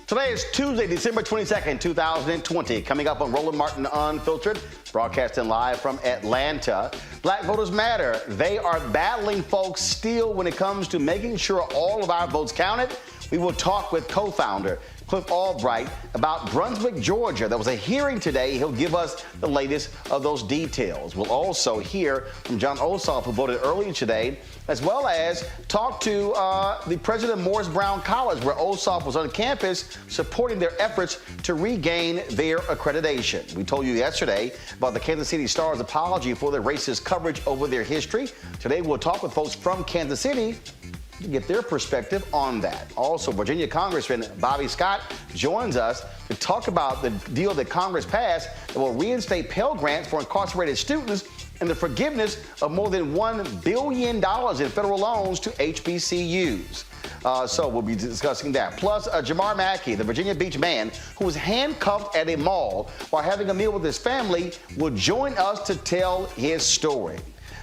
Today is Tuesday, December 22nd, 2020. Coming up on Roland Martin Unfiltered, broadcasting live from Atlanta. Black Voters Matter. They are battling folks still when it comes to making sure all of our votes counted. We will talk with co-founder Cliff Albright about Brunswick, Georgia. There was a hearing today. He'll give us the latest of those details. We'll also hear from John Ossoff, who voted earlier today, as well as talk to the president of Morris Brown College, where Ossoff was on campus supporting their efforts to regain their accreditation. We told you yesterday about the Kansas City Star's apology for their racist coverage over their history. Today we'll talk with folks from Kansas City to get their perspective on that. Also, Virginia Congressman Bobby Scott joins us to talk about the deal that Congress passed that will reinstate Pell Grants for incarcerated students and the forgiveness of more than $1 billion in federal loans to HBCUs. So we'll be discussing that. Plus, Jamar Mackey, the Virginia Beach man who was handcuffed at a mall while having a meal with his family, will join us to tell his story.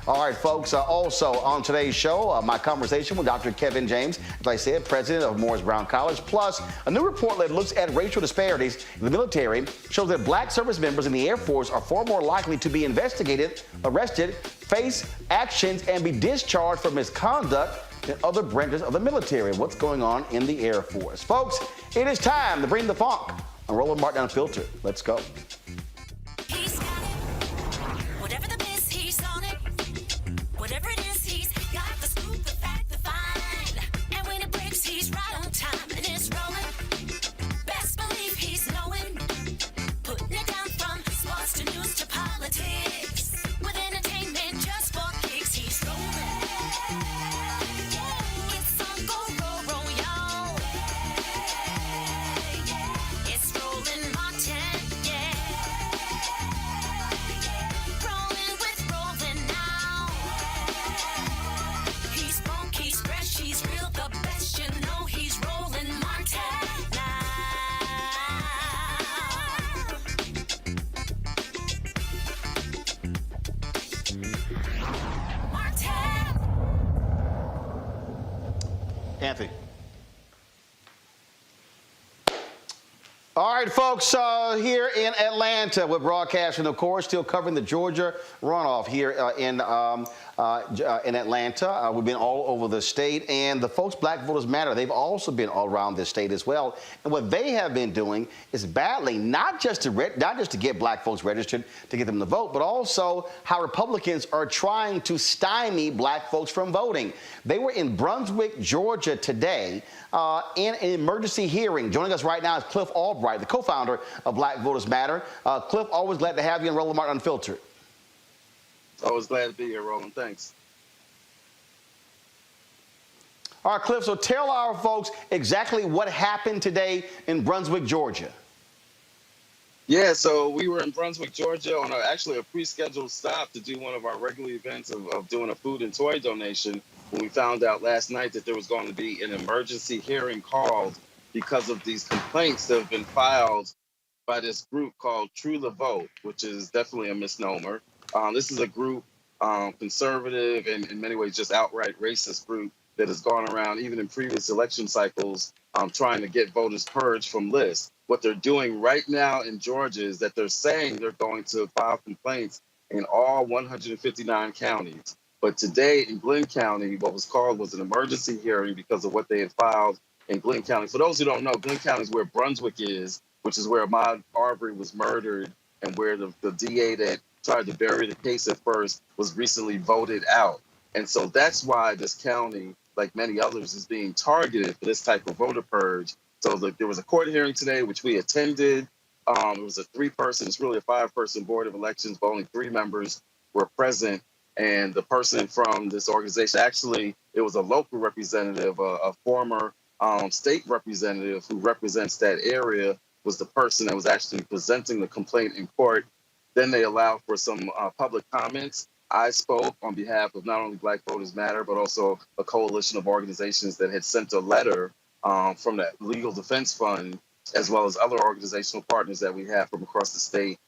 All right, folks, also on today's show, my conversation with Dr. Kevin James, as I said, president of Morris Brown College, plus a new report that looks at racial disparities in the military shows that black service members in the Air Force are far more likely to be investigated, arrested, face actions, and be discharged for misconduct than other branches of the military. What's going on in the Air Force? Folks, it is time to bring the funk on Roland Martin Unfiltered. Let's go. Whatever it is, he's got the scoop, the fact, the find. And when it breaks, he's right on time and it's rolling. Best believe he's knowing. Putting it down from sports to news to politics. With entertainment just for kicks, he's rolling. It's on go, roll, y'all. It's Roland Martin, yeah. Rolling with Roland now. He's funky, he's fresh, he's real, the best, you know he's Roland Martin now. Martin. Anthony. All right, folks, here in Atlanta, we're broadcasting, of course, still covering the Georgia runoff here in Atlanta. We've been all over the state, and the folks, Black Voters Matter, they've also been all around this state as well. And what they have been doing is battling not just to get black folks registered, to get them to vote, but also how Republicans are trying to stymie black folks from voting. They were in Brunswick, Georgia today in an emergency hearing. Joining us right now is Cliff Albright, the co-founder of Black Voters Matter. Cliff, always glad to have you on Roland Martin Unfiltered. Always glad to be here, Roland. Thanks. All right, Cliff, so tell our folks exactly what happened today in Brunswick, Georgia. Yeah, so we were in Brunswick, Georgia on actually a pre-scheduled stop to do one of our regular events of doing a food and toy donation. When we found out last night that there was going to be an emergency hearing called because of these complaints that have been filed by this group called True the Vote, which is definitely a misnomer. This is a group, conservative and in many ways just outright racist group that has gone around even in previous election cycles trying to get voters purged from lists. What they're doing right now in Georgia is that they're saying they're going to file complaints in all 159 counties. But today in Glynn County, what was called was an emergency hearing because of what they had filed in Glynn County. For those who don't know, Glynn County is where Brunswick is, which is where Ahmaud Arbery was murdered and where the DA that tried to bury the case at first was recently voted out. And so that's why this county, like many others, is being targeted for this type of voter purge. So there was a court hearing today, which we attended. It was a three-person, it's really a five-person board of elections, but only three members were present. And the person from this organization, actually, it was a local representative, a former state representative who represents that area, was the person that was actually presenting the complaint in court. Then they allowed for some public comments. I spoke on behalf of not only Black Voters Matter, but also a coalition of organizations that had sent a letter from the Legal Defense Fund, as well as other organizational partners that we have from across the state.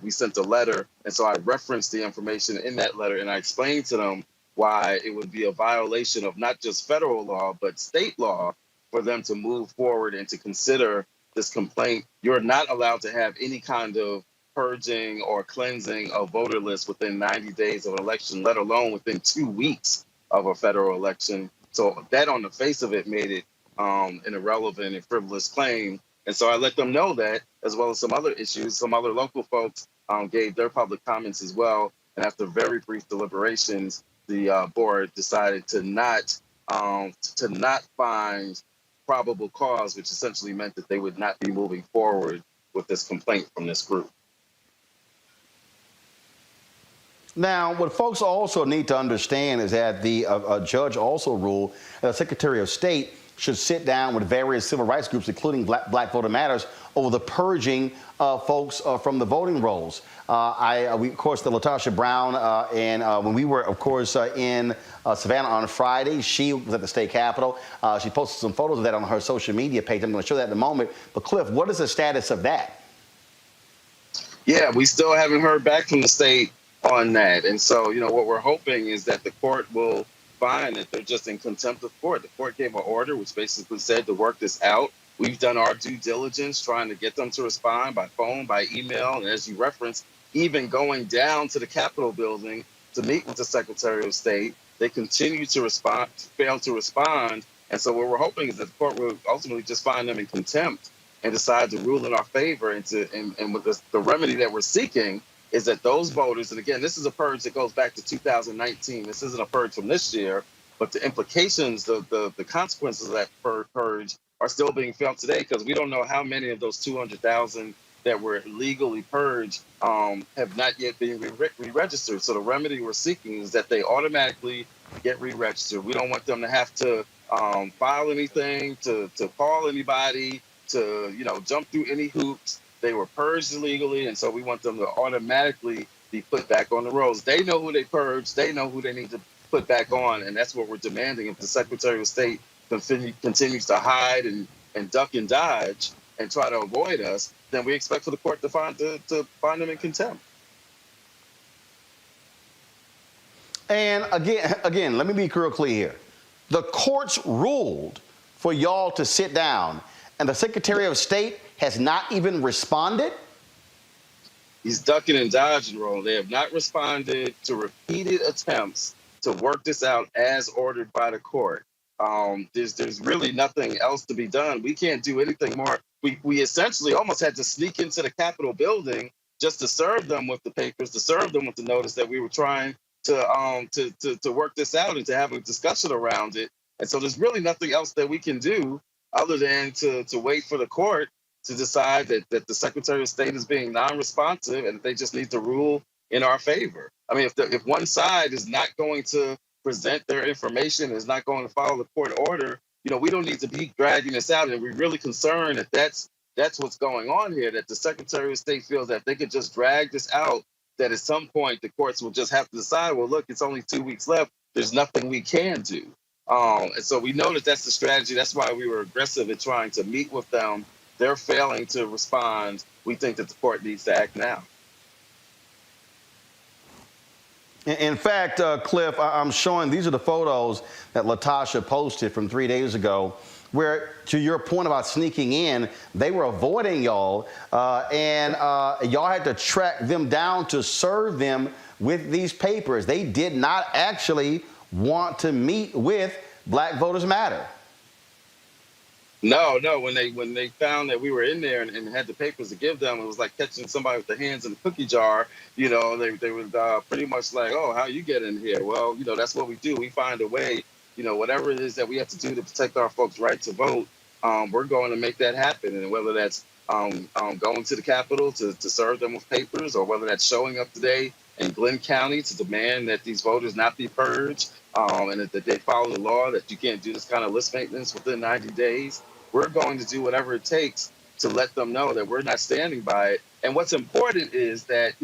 We sent a letter, and so I referenced the information in that letter, and I explained to them why it would be a violation of not just federal law, but state law for them to move forward and to consider this complaint. You're not allowed to have any kind of purging or cleansing of voter lists within 90 days of an election, let alone within 2 weeks of a federal election. So that on the face of it made it an irrelevant and frivolous claim. And so I let them know that, as well as some other issues. Some other local folks gave their public comments as well. And after very brief deliberations, the board decided to not find probable cause, which essentially meant that they would not be moving forward with this complaint from this group. Now, what folks also need to understand is that the judge also ruled that the Secretary of State should sit down with various civil rights groups, including Black Voter Matters, over the purging of folks from the voting rolls. We, of course, the Latasha Brown, and when we were, of course, in Savannah on Friday, she was at the state capitol. She posted some photos of that on her social media page. I'm going to show that in a moment. But Cliff, what is the status of that? Yeah, we still haven't heard back from the state on that. And so, what we're hoping is that the court will find that they're just in contempt of court. The court gave an order which basically said to work this out. We've done our due diligence trying to get them to respond by phone, by email, and as you referenced, even going down to the Capitol building to meet with the Secretary of State. They continue to fail to respond. And so what we're hoping is that the court will ultimately just find them in contempt and decide to rule in our favor. And with the remedy that we're seeking is that those voters, and again, this is a purge that goes back to 2019. This isn't a purge from this year, but the implications, the consequences of that purge are still being felt today, because we don't know how many of those 200,000 that were legally purged have not yet been re-registered. So the remedy we're seeking is that they automatically get re-registered. We don't want them to have to file anything, to call anybody, to jump through any hoops. They were purged illegally, and so we want them to automatically be put back on the rolls. They know who they purged. They know who they need to put back on, and that's what we're demanding. If the Secretary of State continues to hide and duck and dodge and try to avoid us, then we expect for the court to find them in contempt. And again, let me be real clear here. The courts ruled for y'all to sit down, and the Secretary of State has not even responded? He's ducking and dodging, Roland. They have not responded to repeated attempts to work this out as ordered by the court. There's really nothing else to be done. We can't do anything more. We essentially almost had to sneak into the Capitol building just to serve them with the papers, to serve them with the notice that we were trying to work this out and to have a discussion around it. And so there's really nothing else that we can do other than to wait for the court to decide that the Secretary of State is being non-responsive and they just need to rule in our favor. I mean, if one side is not going to present their information, is not going to follow the court order, we don't need to be dragging this out. And we're really concerned that that's what's going on here, that the Secretary of State feels that they could just drag this out, that at some point the courts will just have to decide, well, look, it's only 2 weeks left. There's nothing we can do. And so we know that that's the strategy. That's why we were aggressive in trying to meet with them. They're failing to respond. We think that the court needs to act now. In fact, Cliff, I'm showing these are the photos that Latasha posted from 3 days ago, where, to your point about sneaking in, they were avoiding y'all, and y'all had to track them down to serve them with these papers. They did not actually want to meet with Black Voters Matter. No, no. When they found that we were in there and had the papers to give them, it was like catching somebody with their hands in a cookie jar. They were pretty much like, "Oh, how you get in here?" Well, that's what we do. We find a way. Whatever it is that we have to do to protect our folks' right to vote, we're going to make that happen. And whether that's going to the Capitol to serve them with papers, or whether that's showing up today in Glenn County to demand that these voters not be purged, and that they follow the law, that you can't do this kind of list maintenance within 90 days. We're going to do whatever it takes to let them know that we're not standing by it. And what's important is that,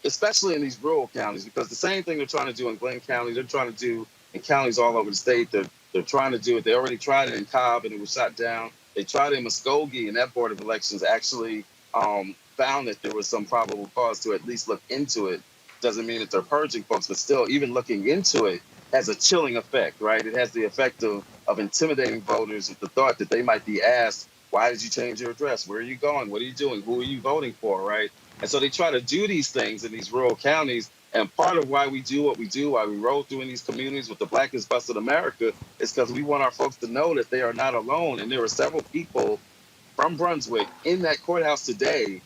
especially in these rural counties, because the same thing they're trying to do in Glenn County, they're trying to do in counties all over the state. They're trying to do it. They already tried it in Cobb and it was shot down. They tried it in Muskogee, and that Board of Elections actually found that there was some probable cause to at least look into it. Doesn't mean that they're purging folks, but still, even looking into it has a chilling effect, right? It has the effect of intimidating voters with the thought that they might be asked, why did you change your address? Where are you going? What are you doing? Who are you voting for, right? And so they try to do these things in these rural counties. And part of why we do what we do, why we roll through in these communities with the Blackest Bus in America, is because we want our folks to know that they are not alone. And there are several people from Brunswick in that courthouse today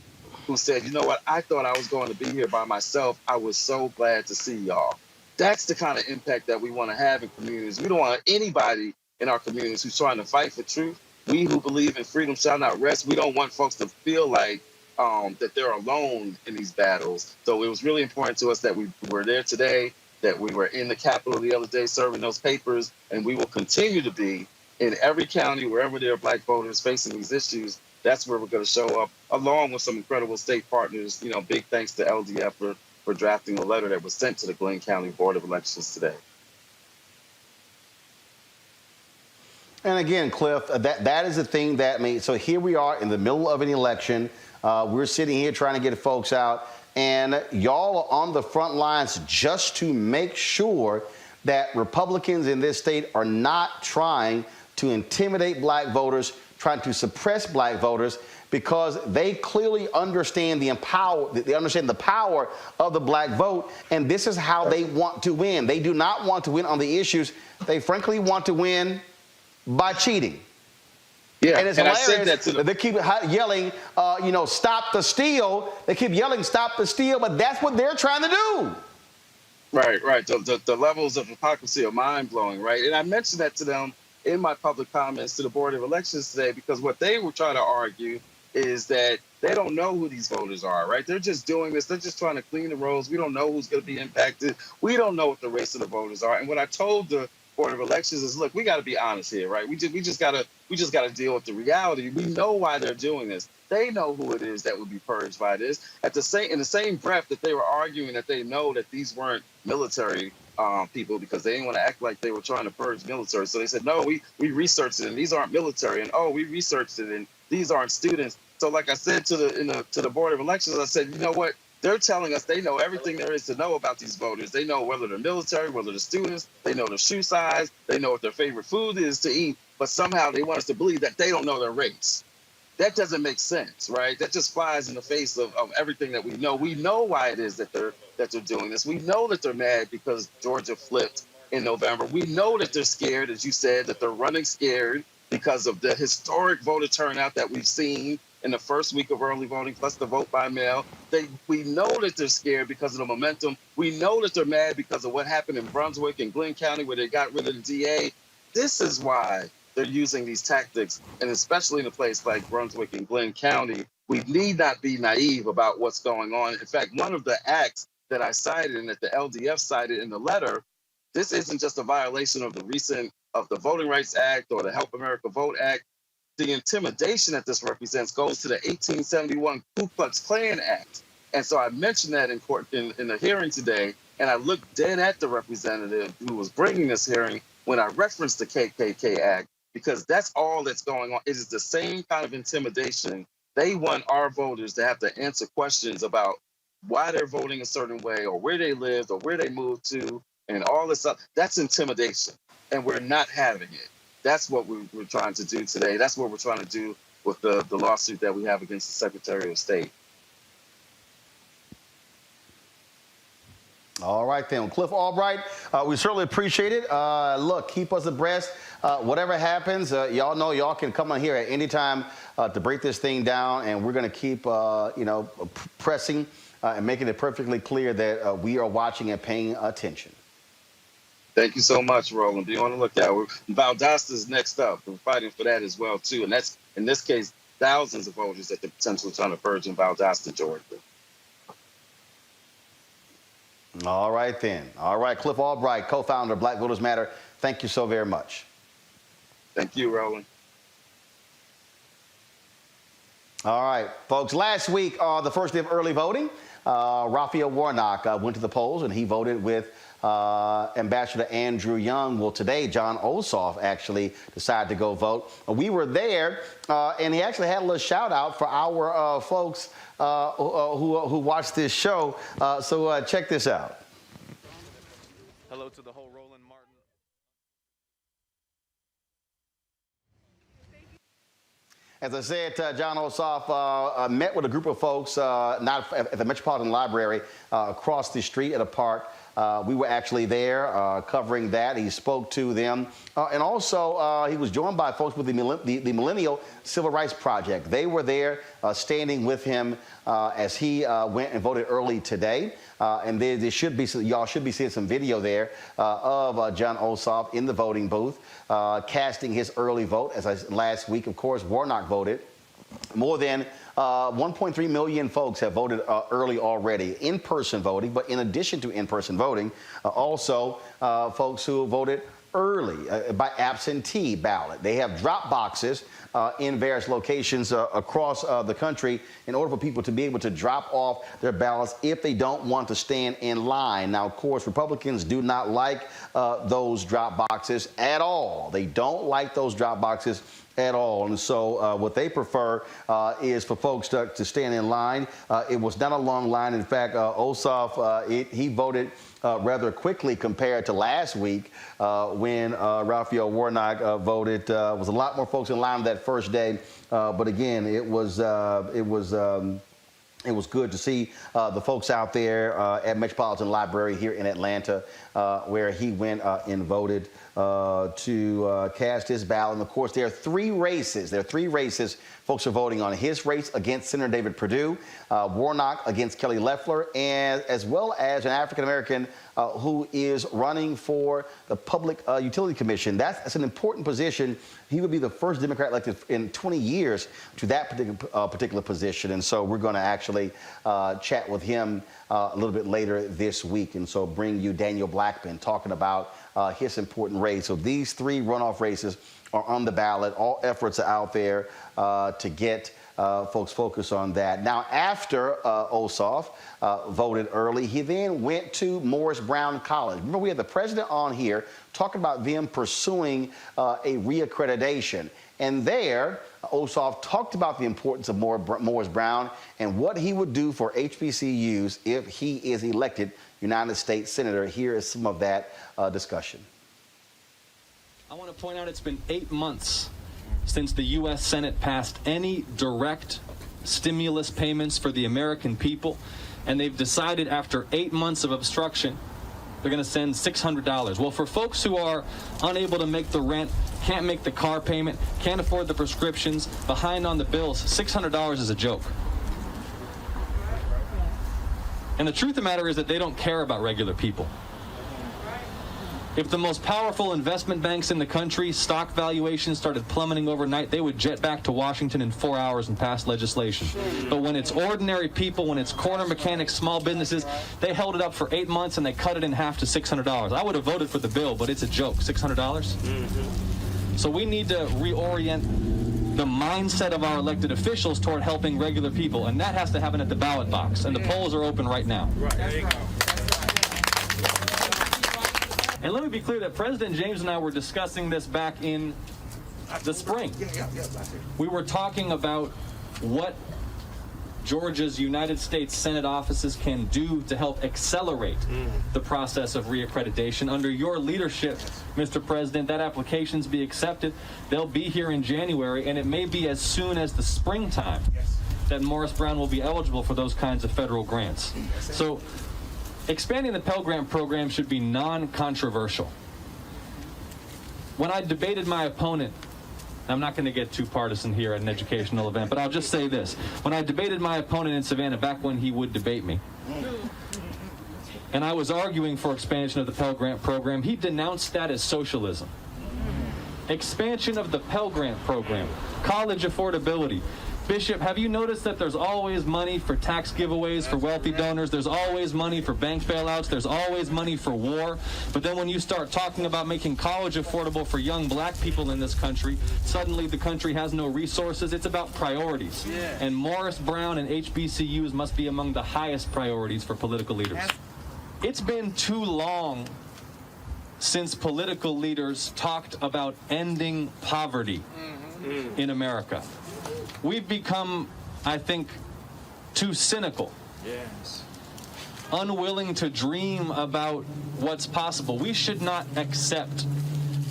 who said, you know what, I thought I was going to be here by myself. I was so glad to see y'all. That's the kind of impact that we want to have in communities. We don't want anybody in our communities who's trying to fight for truth. We who believe in freedom shall not rest. We don't want folks to feel like that they're alone in these battles. So it was really important to us that we were there today, that we were in the Capitol the other day serving those papers, and we will continue to be in every county, wherever there are Black voters facing these issues. That's where we're going to show up, along with some incredible state partners. Big thanks to LDF for drafting the letter that was sent to the Glenn County Board of Elections today. And again, Cliff, that is the thing that means. So here we are in the middle of an election. We're sitting here trying to get folks out, and y'all are on the front lines just to make sure that Republicans in this state are not trying to intimidate Black voters, trying to suppress Black voters, because they clearly understand the power of the Black vote, and this is how they want to win. They do not want to win on the issues. They frankly want to win by cheating. Yeah, and it's and hilarious. I said that to them. They keep yelling, stop the steal. They keep yelling, stop the steal, but that's what they're trying to do. Right. The levels of hypocrisy are mind-blowing, right? And I mentioned that to them in my public comments to the Board of Elections today, because what they were trying to argue is that they don't know who these voters are, right? They're just doing this. They're just trying to clean the rolls. We don't know who's going to be impacted. We don't know what the race of the voters are. And what I told the Board of Elections is, look, we got to be honest here, right? We just got to deal with the reality. We know why they're doing this. They know who it is that would be purged by this. In the same breath that they were arguing that they know that these weren't military people, because they didn't want to act like they were trying to purge military. So they said, no, we researched it and these aren't military, and we researched it and these aren't students. So like I said to the Board of Elections, I said, you know what? They're telling us they know everything there is to know about these voters. They know whether they're military, whether they're students. They know their shoe size. They know what their favorite food is to eat. But somehow they want us to believe that they don't know their race. That doesn't make sense, right? That just flies in the face of everything that we know. We know why it is that they're doing this. We know that they're mad because Georgia flipped in November. We know that they're scared, as you said, that they're running scared because of the historic voter turnout that we've seen in the first week of early voting, plus the vote by mail. We know that they're scared because of the momentum. We know that they're mad because of what happened in Brunswick and Glenn County, where they got rid of the DA. This is why they're using these tactics, and especially in a place like Brunswick and Glenn County, we need not be naive about what's going on. In fact, one of the acts that I cited and that the LDF cited in the letter, this isn't just a violation of the Voting Rights Act or the Help America Vote Act. The intimidation that this represents goes to the 1871 Ku Klux Klan Act. And so I mentioned that in court in the hearing today, and I looked dead at the representative who was bringing this hearing when I referenced the KKK Act, because that's all that's going on. It is the same kind of intimidation. They want our voters to have to answer questions about why they're voting a certain way, or where they lived, or where they moved to, and all this stuff. That's intimidation, and we're not having it. That's what we're trying to do today. That's what we're trying to do with the lawsuit that we have against the Secretary of State. All right, then. Cliff Albright, we certainly appreciate it. Look, keep us abreast Whatever happens, y'all know y'all can come on here at any time to break this thing down, and we're going to keep, pressing and making it perfectly clear that we are watching and paying attention. Thank you so much, Roland. Be on the lookout. Valdosta's next up. We're fighting for that as well, too. And that's, in this case, thousands of voters at the potential ton of purge in Valdosta, Georgia. All right, then. All right, Cliff Albright, co-founder of Black Voters Matter. Thank you so very much. Thank you, Roland. All right, folks, last week, the first day of early voting, Raphael Warnock went to the polls, and he voted with Ambassador Andrew Young. Well, today, John Ossoff actually decided to go vote. We were there, and he actually had a little shout out for our folks who watched this show. So check this out. Hello to the whole Roland Martin. As I said, John Ossoff met with a group of folks, not at the Metropolitan Library, across the street at a park. We were actually there covering that. He spoke to them. And also, he was joined by folks with the Millennial Civil Rights Project. They were there standing with him as he went and voted early today. And there should be, y'all should be seeing some video there of John Ossoff in the voting booth, casting his early vote. Last week, of course, Warnock voted. More than 1.3 million folks have voted early already, in-person voting. But in addition to in-person voting, also folks who voted early by absentee ballot. They have drop boxes in various locations across the country in order for people to be able to drop off their ballots if they don't want to stand in line. Now, of course, Republicans do not like those drop boxes at all. They don't like those drop boxes at all. And so what they prefer is for folks to stand in line. It was not a long line. In fact, Ossoff, he voted rather quickly compared to last week when Raphael Warnock voted. Was a lot more folks in line that first day. But again, it was good to see the folks out there at Metropolitan Library here in Atlanta, where he went and voted to cast his ballot. And of course, there are three races. Folks are voting on: his race against Senator David Perdue, Warnock against Kelly Loeffler, and as well as an African-American who is running for the Public Utility Commission. That's an important position. He would be the first Democrat elected in 20 years to that particular position. And so we're going to actually chat with him a little bit later this week. And so bring you Daniel Blackman talking about his important race. So these three runoff races are on the ballot. All efforts are out there to get folks focused on that. Now, after Ossoff voted early, he then went to Morris Brown College. Remember, we had the president on here talking about them pursuing a re-accreditation. And there, Ossoff talked about the importance of Morris Brown and what he would do for HBCUs if he is elected United States Senator. Here is some of that discussion. I want to point out it's been 8 months since the U.S. Senate passed any direct stimulus payments for the American people, and they've decided after 8 months of obstruction they're going to send $600. Well, for folks who are unable to make the rent, can't make the car payment, can't afford the prescriptions, behind on the bills, $600 is a joke. And the truth of the matter is that they don't care about regular people. If the most powerful investment banks in the country, stock valuations started plummeting overnight, they would jet back to Washington in 4 hours and pass legislation. But when it's ordinary people, when it's corner mechanics, small businesses, they held it up for 8 months and they cut it in half to $600. I would have voted for the bill, but it's a joke. $600? Mm-hmm. So we need to reorient the mindset of our elected officials toward helping regular people, and that has to happen at the ballot box. And the polls are open right now. Right, there you go. And let me be clear that President James and I were discussing this back in the spring. We were talking about what Georgia's United States Senate offices can do to help accelerate the process of reaccreditation. Under your leadership, Mr. President, that applications be accepted. They'll be here in January, and it may be as soon as the springtime that Morris Brown will be eligible for those kinds of federal grants. So expanding the Pell Grant program should be non-controversial. when I debated my opponent, I'm not going to get too partisan here at an educational event, but I'll just say this. When I debated my opponent in Savannah, back when he would debate me, and I was arguing for expansion of the Pell Grant program, he denounced that as socialism. Expansion of the Pell Grant program, college affordability. Bishop, have you noticed that there's always money for tax giveaways for wealthy donors? There's always money for bank bailouts. There's always money for war. But then when you start talking about making college affordable for young black people in this country, suddenly the country has no resources. It's about priorities. Yeah. And Morris Brown and HBCUs must be among the highest priorities for political leaders. It's been too long since political leaders talked about ending poverty in America. We've become, I think, too cynical. Yes. Unwilling to dream about what's possible. We should not accept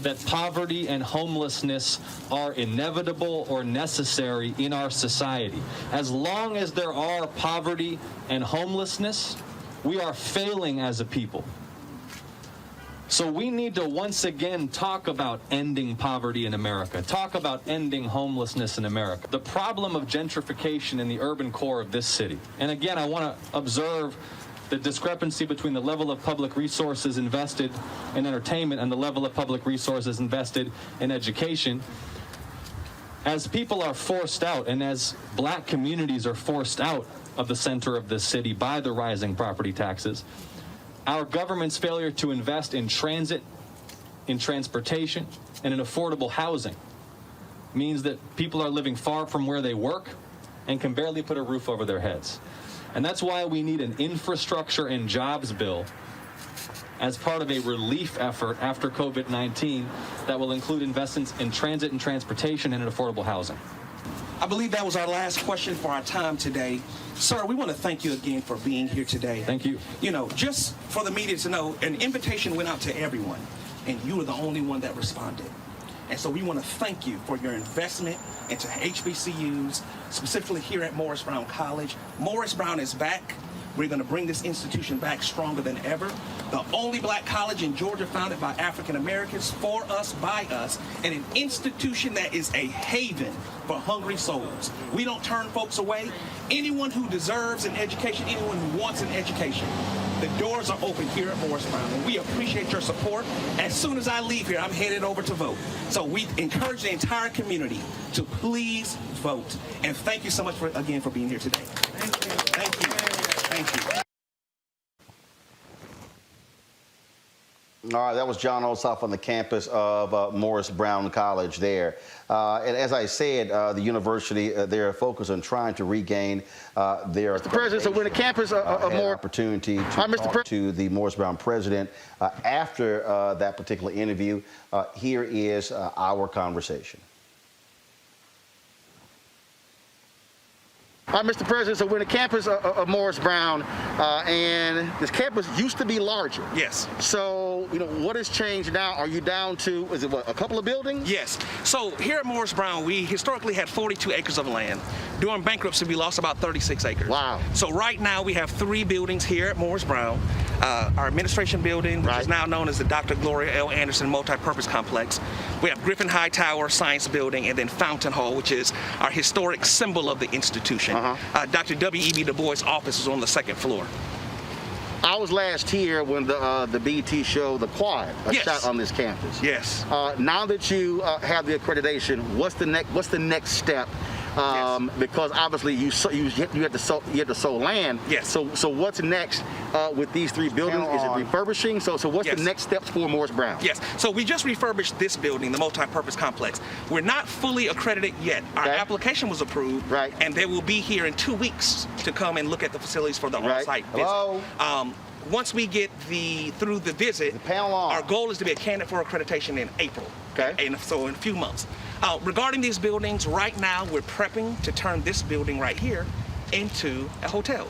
that poverty and homelessness are inevitable or necessary in our society. As long as there are poverty and homelessness, we are failing as a people. So we need to once again talk about ending poverty in America, talk about ending homelessness in America. The problem of gentrification in the urban core of this city. And again, I want to observe the discrepancy between the level of public resources invested in entertainment and the level of public resources invested in education. As people are forced out and as black communities are forced out of the center of this city by the rising property taxes, our government's failure to invest in transit, in transportation, and in affordable housing means that people are living far from where they work and can barely put a roof over their heads. And that's why we need an infrastructure and jobs bill as part of a relief effort after COVID-19 that will include investments in transit and transportation and in affordable housing. I believe that was our last question for our time today. Sir, we want to thank you again for being here today. Thank you. You know, just for the media to know, an invitation went out to everyone, and you were the only one that responded. And so we want to thank you for your investment into HBCUs, specifically here at Morris Brown College. Morris Brown is back. We're going to bring this institution back stronger than ever. The only black college in Georgia founded by African Americans, for us, by us, and an institution that is a haven for hungry souls. We don't turn folks away. Anyone who deserves an education, anyone who wants an education, the doors are open here at Morris Brown, and we appreciate your support. As soon as I leave here, I'm headed over to vote. So we encourage the entire community to please vote. And thank you so much again for being here today. Thank you. Thank you. Thank you. All right, that was John Ossoff on the campus of Morris Brown College there. And as I said, the university, they're focused on trying to regain their Mr. President, so when the campus more opportunity to talk to the Morris Brown president after that particular interview. Here is our conversation. Mr. President, so when the campus of Morris Brown, and this campus used to be larger. Yes. So, you know, what has changed now? Are you down to, is it what, a couple of buildings? Yes. So here at Morris Brown, we historically had 42 acres of land. During bankruptcy, we lost about 36 acres. Wow. So right now we have 3 buildings here at Morris Brown. Our administration building, which is now known as the Dr. Gloria L. Anderson Multipurpose Complex. We have Griffin High Tower Science Building, and then Fountain Hall, which is our historic symbol of the institution. Dr. W.E.B. Du Bois' office is on the 2nd floor. I was last here when the BET show The Quad shot on this campus. Yes. Now that you have the accreditation, what's the next step? Because obviously you had to sow land. Yes. So what's next with these 3 buildings? Is it refurbishing? So what's the next steps for Morris Brown? Yes. So we just refurbished this building, the multi-purpose complex. We're not fully accredited yet. Our application was approved, and they will be here in 2 weeks to come and look at the facilities for the on-site visit. Once we get through the visit, our goal is to be a candidate for accreditation in April. Okay. And so in a few months. Regarding these buildings, right now we're prepping to turn this building right here into a hotel.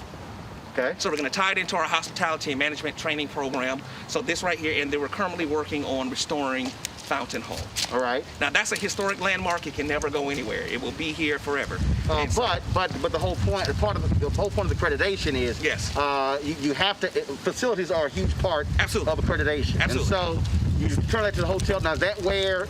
Okay. So we're going to tie it into our hospitality and management training program. So this right here, and then we're currently working on restoring Fountain Hall. All right. Now that's a historic landmark. It can never go anywhere. It will be here forever. But the whole point, the whole point of the accreditation is yes, you have to. Facilities are a huge part absolutely of accreditation. Absolutely. And so you turn that to the hotel. Now is that where,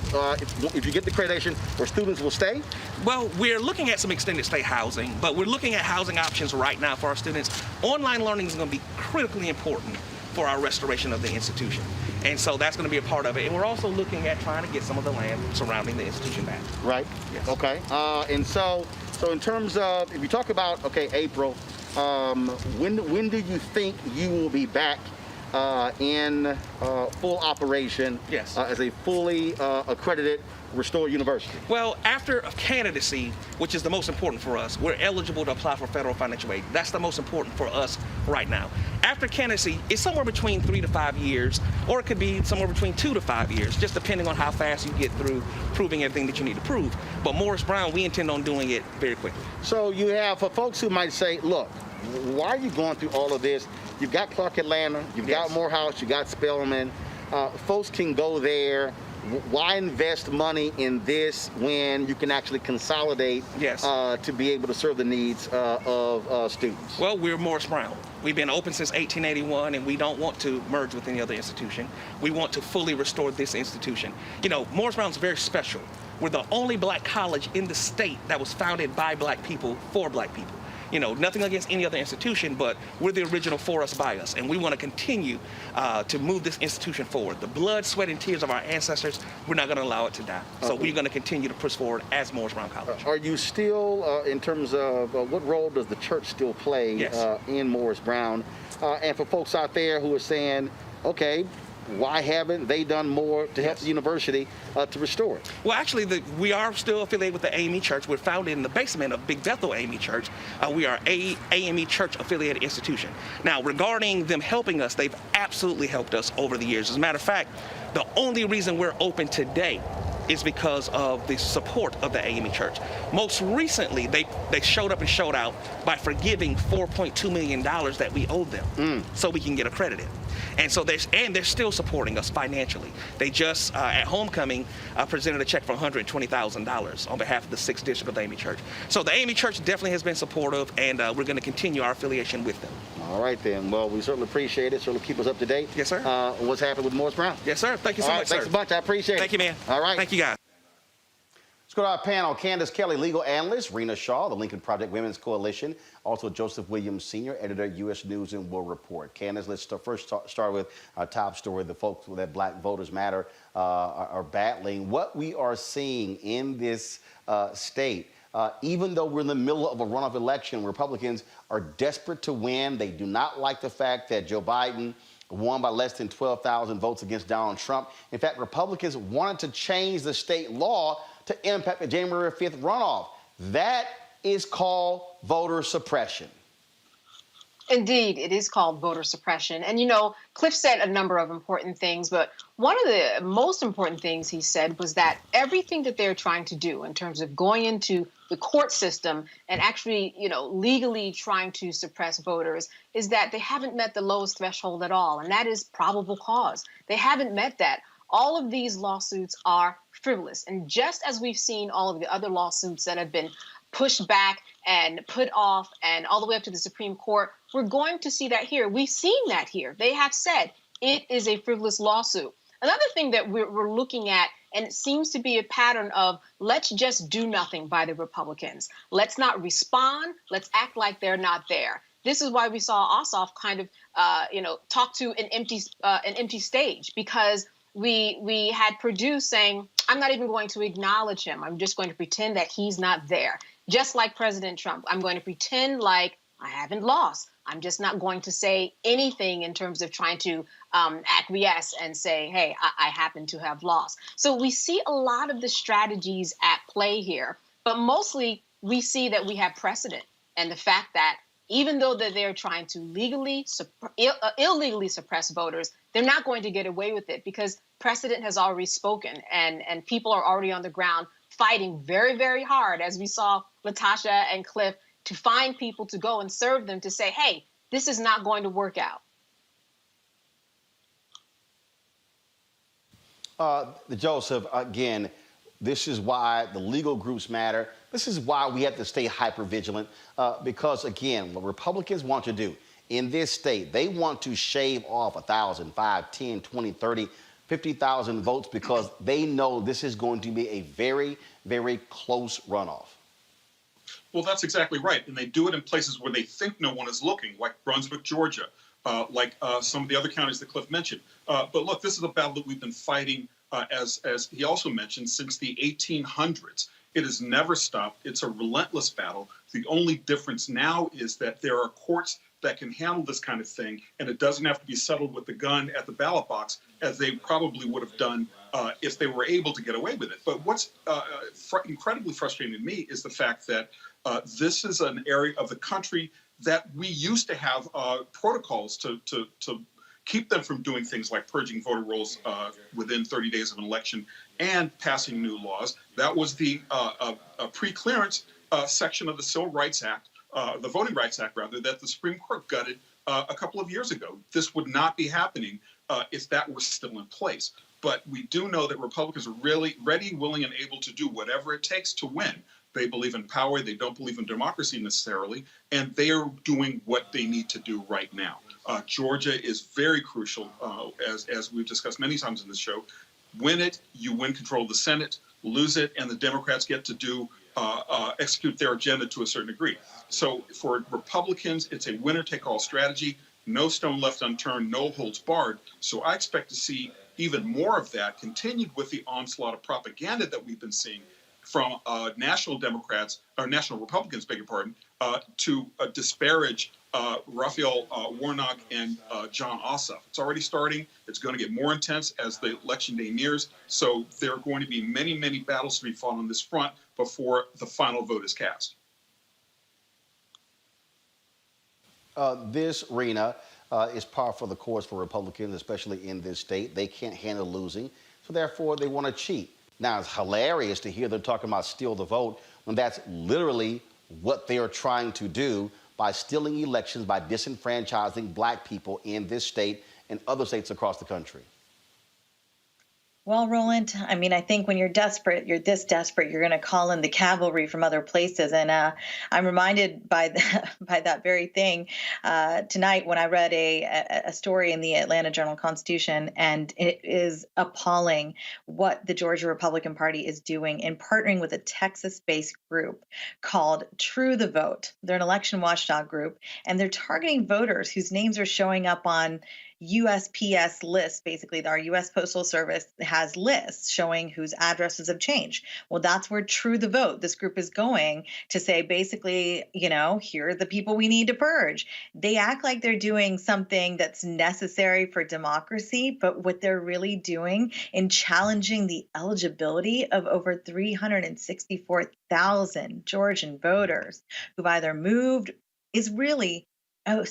if you get the accreditation, where students will stay? Well, we're looking at some extended stay housing, but we're looking at housing options right now for our students. Online learning is going to be critically important for our restoration of the institution. And so that's going to be a part of it. And we're also looking at trying to get some of the land surrounding the institution back. Right. Yes. Okay. And so in terms of, if you talk about, okay, April, when do you think you will be back in full operation? Yes. As a fully accredited restored university? Well, after candidacy, which is the most important for us, we're eligible to apply for federal financial aid. That's the most important for us right now. After candidacy, it's somewhere between 3 to 5 years, or it could be somewhere between 2 to 5 years, just depending on how fast you get through proving everything that you need to prove. But Morris Brown, we intend on doing it very quickly. So you have, for folks who might say, look, why are you going through all of this? You've got Clark Atlanta, you've got Morehouse, you got Spelman. Folks can go there. Why invest money in this when you can actually consolidate to be able to serve the needs of students? Well, we're Morris Brown. We've been open since 1881, and we don't want to merge with any other institution. We want to fully restore this institution. You know, Morris Brown's very special. We're the only black college in the state that was founded by black people for black people. You know, nothing against any other institution, but we're the original for us, by us, and we want to continue to move this institution forward. The blood, sweat, and tears of our ancestors, we're not going to allow it to die. So we're going to continue to push forward as Morris Brown College. Are you still, in terms of what role does the church still play in Morris Brown? And for folks out there who are saying, okay, why haven't they done more to help the university to restore it? Well, actually, we are still affiliated with the AME Church. We're founded in the basement of Big Bethel AME Church. We are a AME Church affiliated institution. Now, regarding them helping us, they've absolutely helped us over the years. As a matter of fact, the only reason we're open today is because of the support of the AME Church. Most recently, they showed up and showed out by forgiving $4.2 million that we owed them so we can get accredited. And so they're still supporting us financially. They just, at homecoming, presented a check for $120,000 on behalf of the 6th District of the AME Church. So the AME Church definitely has been supportive, and we're going to continue our affiliation with them. All right, then. Well, we certainly appreciate it. Certainly keep us up to date. Yes, sir. What's happening with Morris Brown? Yes, sir. Thank you so much, sir. Thanks a bunch. I appreciate it. Thank you, man. All right. Thank you, guys. Let's go to our panel. Candace Kelly, legal analyst. Rena Shaw, the Lincoln Project Women's Coalition. Also Joseph Williams, senior editor, U.S. News and World Report. Candace, let's first start with our top story. The folks that Black Voters Matter are battling. What we are seeing in this state, even though we're in the middle of a runoff election, Republicans are desperate to win. They do not like the fact that Joe Biden won by less than 12,000 votes against Donald Trump. In fact, Republicans wanted to change the state law to impact the January 5th runoff. That is called voter suppression. Indeed, it is called voter suppression. And, you know, Cliff said a number of important things, but one of the most important things he said was that everything that they're trying to do in terms of going into the court system and actually, you know, legally trying to suppress voters is that they haven't met the lowest threshold at all, and that is probable cause. They haven't met that. All of these lawsuits are frivolous. And just as we've seen all of the other lawsuits that have been pushed back and put off and all the way up to the Supreme Court, we're going to see that here. We've seen that here. They have said it is a frivolous lawsuit. Another thing that we're looking at, and it seems to be a pattern of let's just do nothing by the Republicans. Let's not respond. Let's act like they're not there. This is why we saw Ossoff kind of, talk to an empty stage, because we had Perdue saying, I'm not even going to acknowledge him. I'm just going to pretend that he's not there. Just like President Trump, I'm going to pretend like I haven't lost. I'm just not going to say anything in terms of trying to acquiesce and say, hey, I happen to have lost. So we see a lot of the strategies at play here, but mostly we see that we have precedent and the fact that even though that they're trying to illegally suppress voters, they're not going to get away with it because precedent has already spoken and people are already on the ground fighting very, very hard, as we saw Latasha and Cliff, to find people to go and serve them to say, hey, this is not going to work out. Joseph, again, this is why the legal groups matter. This is why we have to stay hyper vigilant because, again, what Republicans want to do in this state, they want to shave off 1,000, 5, 10, 20, 30, 50,000 votes because they know this is going to be a very, very close runoff. Well, that's exactly right. And they do it in places where they think no one is looking, like Brunswick, Georgia, like some of the other counties that Cliff mentioned. But look, this is a battle that we've been fighting, as he also mentioned, since the 1800s. It has never stopped. It's a relentless battle. The only difference now is that there are courts that can handle this kind of thing, and it doesn't have to be settled with the gun at the ballot box, as they probably would have done if they were able to get away with it. But what's incredibly frustrating to me is the fact that this is an area of the country that we used to have protocols to keep them from doing things like purging voter rolls within 30 days of an election and passing new laws. That was the pre-clearance section of the Civil Rights Act, the Voting Rights Act, rather, that the Supreme Court gutted a couple of years ago. This would not be happening if that was still in place. But we do know that Republicans are really ready, willing, and able to do whatever it takes to win. They believe in power. They don't believe in democracy necessarily. And they are doing what they need to do right now. Georgia is very crucial, as we've discussed many times in this show. Win it, you win control of the Senate. Lose it, and the Democrats get to do execute their agenda to a certain degree. So for Republicans, it's a winner-take-all strategy. No stone left unturned, no holds barred. So I expect to see even more of that continued with the onslaught of propaganda that we've been seeing from national Democrats, or national Republicans, beg your pardon, to disparage Raphael Warnock and John Ossoff. It's already starting. It's going to get more intense as the election day nears. So there are going to be many, many battles to be fought on this front before the final vote is cast. This, Rena, is par for the course for Republicans, especially in this state. They can't handle losing, so therefore they want to cheat. Now, it's hilarious to hear them talking about steal the vote when that's literally what they are trying to do by stealing elections, by disenfranchising black people in this state and other states across the country. Well, Roland, I mean, I think when you're desperate, you're this desperate, you're going to call in the cavalry from other places. And I'm reminded by that very thing tonight when I read a story in the Atlanta Journal-Constitution, and it is appalling what the Georgia Republican Party is doing in partnering with a Texas-based group called True the Vote. They're an election watchdog group, and they're targeting voters whose names are showing up on USPS lists. Basically, our U.S. Postal Service has lists showing whose addresses have changed. Well, that's where True the Vote, this group, is going to say, basically, you know, here are the people we need to purge. They act like they're doing something that's necessary for democracy, but what they're really doing in challenging the eligibility of over 364,000 Georgian voters who've either moved is really a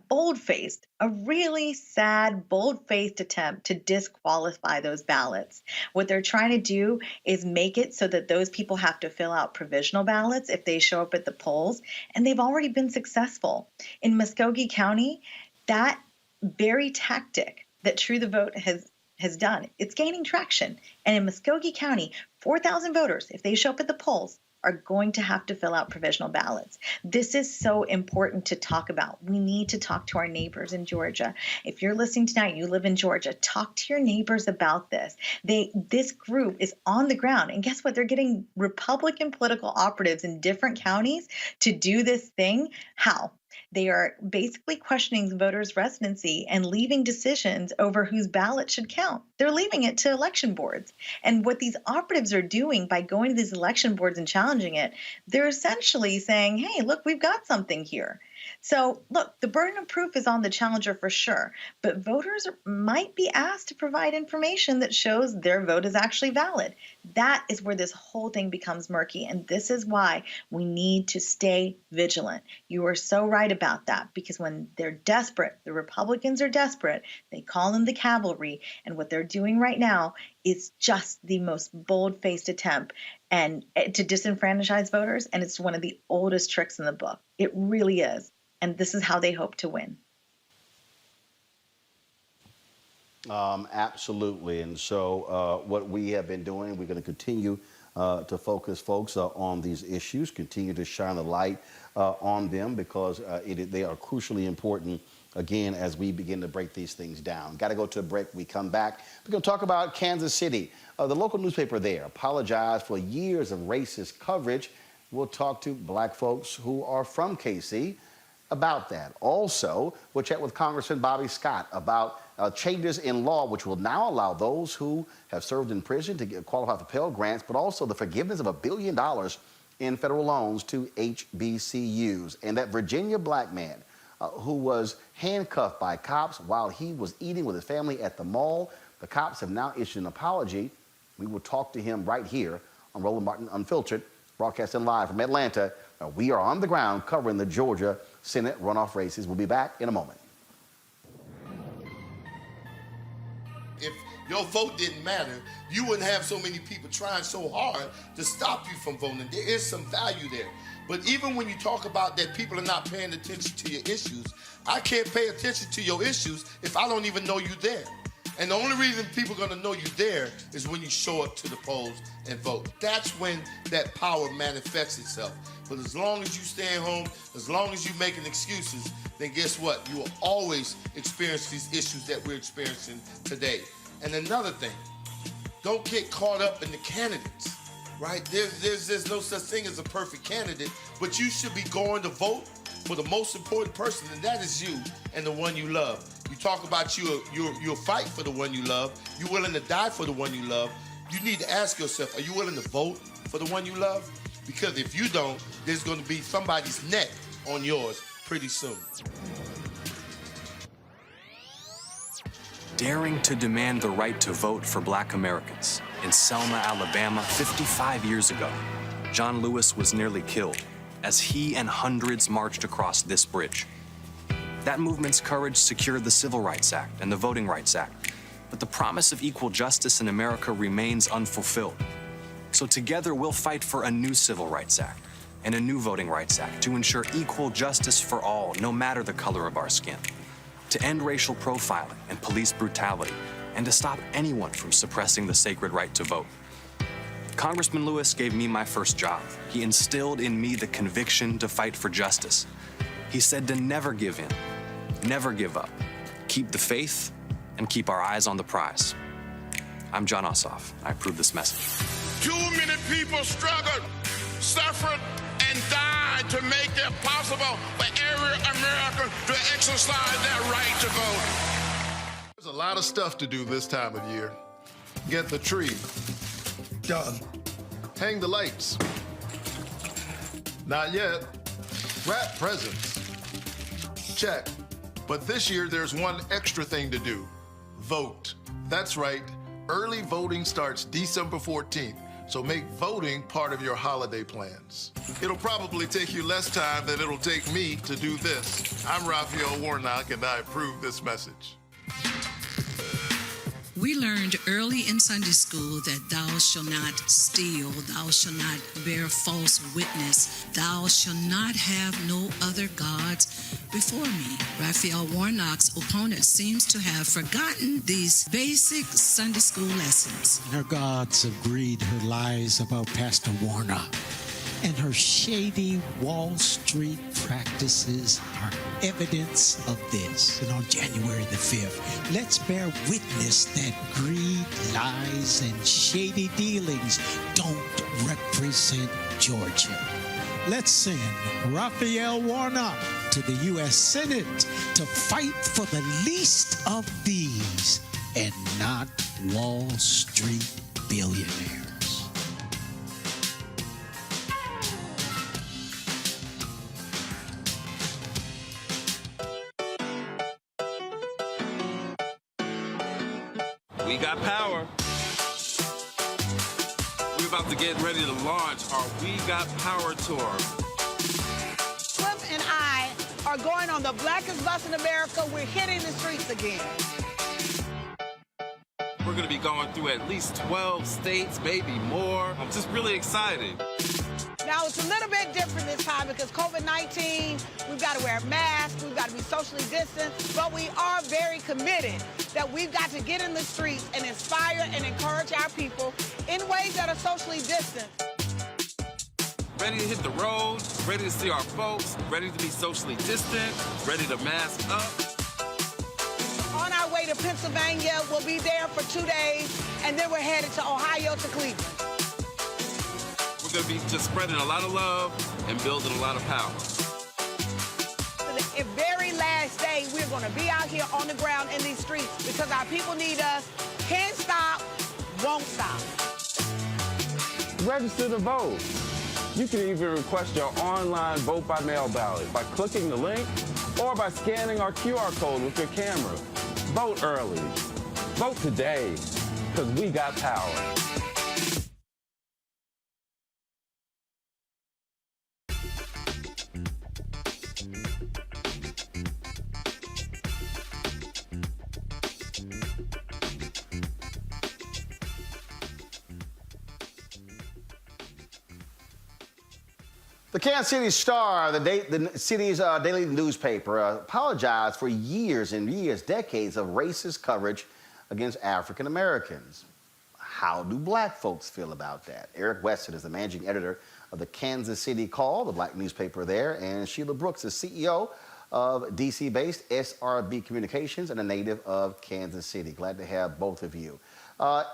bold-faced, a really sad, bold-faced attempt to disqualify those ballots. What they're trying to do is make it so that those people have to fill out provisional ballots if they show up at the polls, and they've already been successful. In Muskogee County, that very tactic that True the Vote has done, it's gaining traction. And in Muskogee County, 4,000 voters, if they show up at the polls, are going to have to fill out provisional ballots. This is so important to talk about. We need to talk to our neighbors in Georgia. If you're listening tonight, you live in Georgia, talk to your neighbors about this. This group is on the ground, and guess what? They're getting Republican political operatives in different counties to do this thing. How? They are basically questioning voters' residency and leaving decisions over whose ballot should count. They're leaving it to election boards. And what these operatives are doing by going to these election boards and challenging it, they're essentially saying, hey, look, we've got something here. So, look, the burden of proof is on the challenger for sure, but voters might be asked to provide information that shows their vote is actually valid. That is where this whole thing becomes murky, and this is why we need to stay vigilant. You are so right about that, because when they're desperate, the Republicans are desperate, they call in the cavalry, and what they're doing right now is just the most bold-faced attempt and to disenfranchise voters, and it's one of the oldest tricks in the book. It really is. And this is how they hope to win. Absolutely. And so what we have been doing, we're going to continue to focus, folks, on these issues, continue to shine a light on them because they are crucially important, again, as we begin to break these things down. Got to go to a break. We come back. We're going to talk about Kansas City. The local newspaper there apologized for years of racist coverage. We'll talk to black folks who are from KC about that. Also, we'll chat with Congressman Bobby Scott about changes in law which will now allow those who have served in prison to qualify for Pell Grants, but also the forgiveness of $1 billion in federal loans to HBCUs. And that Virginia black man who was handcuffed by cops while he was eating with his family at the mall, the cops have now issued an apology. We will talk to him right here on Roland Martin Unfiltered, broadcasting live from Atlanta. We are on the ground covering the Georgia Senate runoff races. We'll be back in a moment. If your vote didn't matter, you wouldn't have so many people trying so hard to stop you from voting. There is some value there. But even when you talk about that people are not paying attention to your issues, I can't pay attention to your issues if I don't even know you there. And the only reason people are going to know you there is when you show up to the polls and vote. That's when that power manifests itself. But as long as you stay home, as long as you're making excuses, then guess what? You will always experience these issues that we're experiencing today. And another thing, don't get caught up in the candidates, right? There's no such thing as a perfect candidate, but you should be going to vote for the most important person, and that is you and the one you love. You talk about you'll fight for the one you love. You're willing to die for the one you love. You need to ask yourself, are you willing to vote for the one you love? Because if you don't, there's going to be somebody's neck on yours pretty soon. Daring to demand the right to vote for black Americans. In Selma, Alabama, 55 years ago, John Lewis was nearly killed as he and hundreds marched across this bridge. That movement's courage secured the Civil Rights Act and the Voting Rights Act, but the promise of equal justice in America remains unfulfilled. So together we'll fight for a new Civil Rights Act and a new Voting Rights Act to ensure equal justice for all, no matter the color of our skin, to end racial profiling and police brutality, and to stop anyone from suppressing the sacred right to vote. Congressman Lewis gave me my first job. He instilled in me the conviction to fight for justice. He said to never give in, never give up, keep the faith, and keep our eyes on the prize. I'm John Ossoff. I approve this message. Too many people struggled, suffered, and died to make it possible for every American to exercise their right to vote. There's a lot of stuff to do this time of year. Get the tree. Done. Hang the lights. Not yet. Wrap presents. Check. But this year there's one extra thing to do. Vote. That's right. Early voting starts December 14th. So make voting part of your holiday plans. It'll probably take you less time than it'll take me to do this. I'm Raphael Warnock, and I approve this message. We learned early in Sunday school that thou shalt not steal, thou shalt not bear false witness, thou shalt not have no other gods before me. Raphael Warnock's opponent seems to have forgotten these basic Sunday school lessons. Her gods of greed, her lies about Pastor Warnock, and her shady Wall Street practices are evidence of this. And on January the 5th, let's bear witness that greed, lies, and shady dealings don't represent Georgia. Let's send Raphael Warnock to the U.S. Senate to fight for the least of these and not Wall Street billionaires. We got power. We're about to get ready to launch our We Got Power tour. Cliff and I are going on the blackest bus in America. We're hitting the streets again. We're going to be going through at least 12 states, maybe more. I'm just really excited. Now, it's a little bit different this time because COVID-19, we've got to wear masks, we've got to be socially distanced, but we are very committed that we've got to get in the streets and inspire and encourage our people in ways that are socially distant. Ready to hit the road, ready to see our folks, ready to be socially distant, ready to mask up. On our way to Pennsylvania, we'll be there for 2 days, and then we're headed to Ohio to Cleveland. We're going to be just spreading a lot of love and building a lot of power. The very last day, we're going to be out here on the ground in these streets because our people need us. Can't stop, won't stop. Register to vote. You can even request your online vote by mail ballot by clicking the link or by scanning our QR code with your camera. Vote early. Vote today, because we got power. The Kansas City Star, the city's daily newspaper, apologized for years and years, decades of racist coverage against African Americans. How do black folks feel about that? Eric Weston is the managing editor of the Kansas City Call, the black newspaper there, and Sheila Brooks is CEO of DC-based SRB Communications and a native of Kansas City. Glad to have both of you.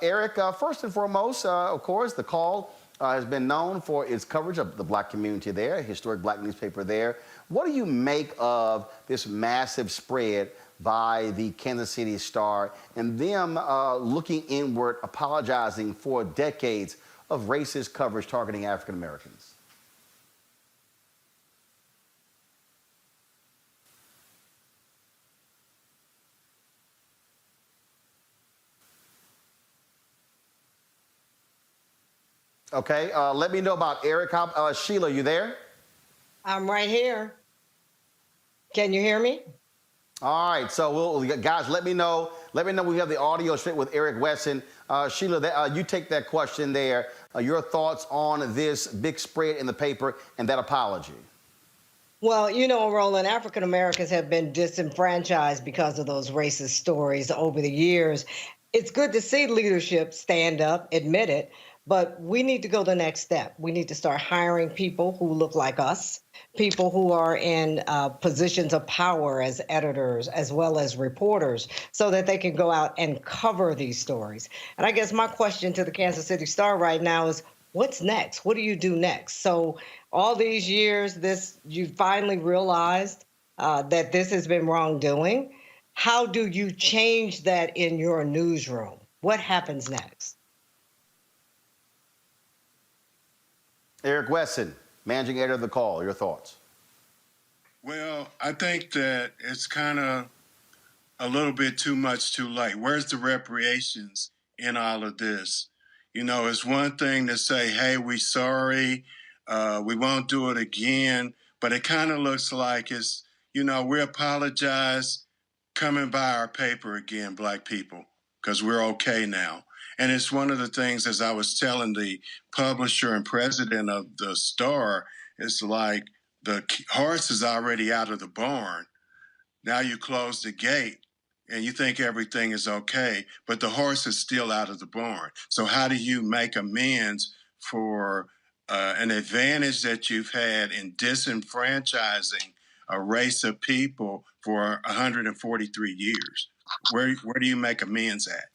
Eric, first and foremost, of course, the Call has been known for its coverage of the black community there, a historic black newspaper there. What do you make of this massive spread by the Kansas City Star and them looking inward, apologizing for decades of racist coverage targeting African Americans? Okay, let me know about Eric. Sheila, you there? I'm right here. Can you hear me? All right, so guys, let me know. Let me know we have the audio straight with Eric Weston. Sheila, you take that question there. Your thoughts on this big spread in the paper and that apology? Well, you know, Roland, African Americans have been disenfranchised because of those racist stories over the years. It's good to see leadership stand up, admit it. But we need to go the next step. We need to start hiring people who look like us, people who are in positions of power as editors as well as reporters, so that they can go out and cover these stories. And I guess my question to the Kansas City Star right now is, what's next? What do you do next? So all these years, you finally realized that this has been wrongdoing. How do you change that in your newsroom? What happens next? Eric Weston, managing editor of The Call, your thoughts? Well, I think that it's kind of a little bit too much too late. Where's the reparations in all of this? You know, it's one thing to say, hey, we're sorry, we won't do it again, but it kind of looks like it's, you know, we apologize, coming by our paper again, black people, because we're okay now. And it's one of the things, as I was telling the publisher and president of the Star, it's like the horse is already out of the barn. Now you close the gate and you think everything is okay, but the horse is still out of the barn. So how do you make amends for an advantage that you've had in disenfranchising a race of people for 143 years? Where do you make amends at?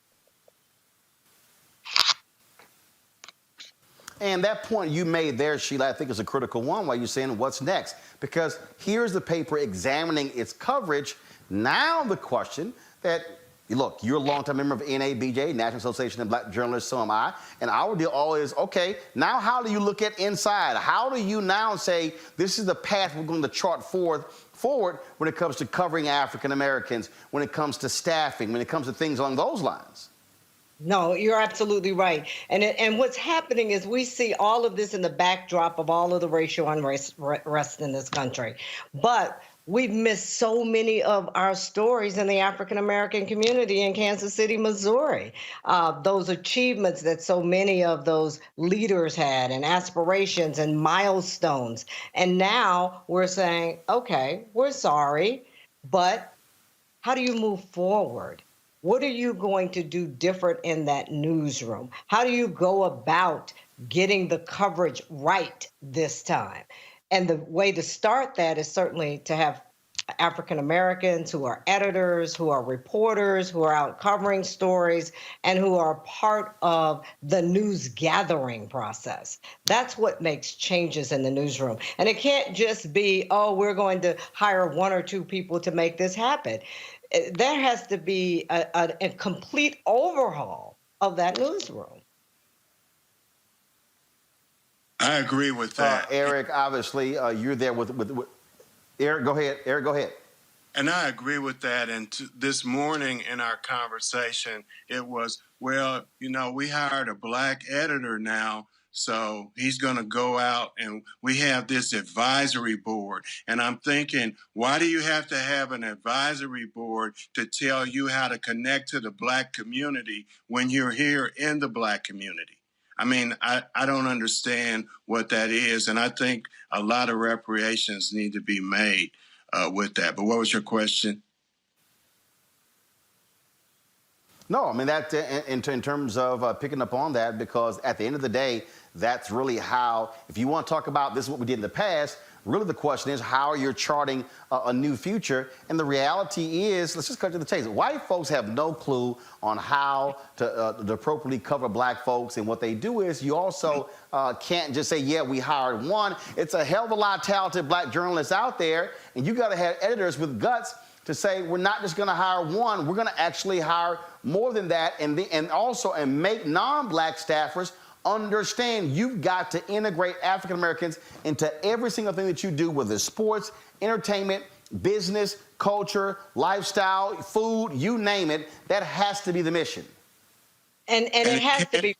And that point you made there, Sheila, I think is a critical one while you're saying what's next. Because here's the paper examining its coverage. Now the question that, look, you're a longtime member of NABJ, National Association of Black Journalists, so am I. And our deal always, okay, now how do you look at inside? How do you now say this is the path we're going to chart forward when it comes to covering African Americans, when it comes to staffing, when it comes to things along those lines? No, you're absolutely right. And what's happening is we see all of this in the backdrop of all of the racial unrest in this country. But we've missed so many of our stories in the African American community in Kansas City, Missouri. Those achievements that so many of those leaders had and aspirations and milestones. And now we're saying, okay, we're sorry, but how do you move forward? What are you going to do different in that newsroom? How do you go about getting the coverage right this time? And the way to start that is certainly to have African Americans who are editors, who are reporters, who are out covering stories, and who are part of the news gathering process. That's what makes changes in the newsroom. And it can't just be, oh, we're going to hire 1 or 2 people to make this happen. There has to be a complete overhaul of that newsroom. I agree with that. Eric, obviously, you're there with Eric. Go ahead. Eric, go ahead. And I agree with that. And this morning in our conversation, it was, well, you know, we hired a black editor now, so he's going to go out and we have this advisory board. And I'm thinking, why do you have to have an advisory board to tell you how to connect to the black community when you're here in the black community? I mean, I don't understand what that is. And I think a lot of reparations need to be made with that. But what was your question? No, I mean, that in terms of picking up on that, because at the end of the day, that's really how, if you want to talk about this is what we did in the past, really the question is how you're charting a new future. And the reality is, let's just cut to the chase. White folks have no clue on how to appropriately cover black folks. And what they do is you also can't just say, yeah, we hired one. It's a hell of a lot of talented black journalists out there. And you got to have editors with guts to say, we're not just going to hire one, we're going to actually hire more than that, and also make non-black staffers understand you've got to integrate African Americans into every single thing that you do, whether it's sports, entertainment, business, culture, lifestyle, food, you name it. That has to be the mission. And it has to be,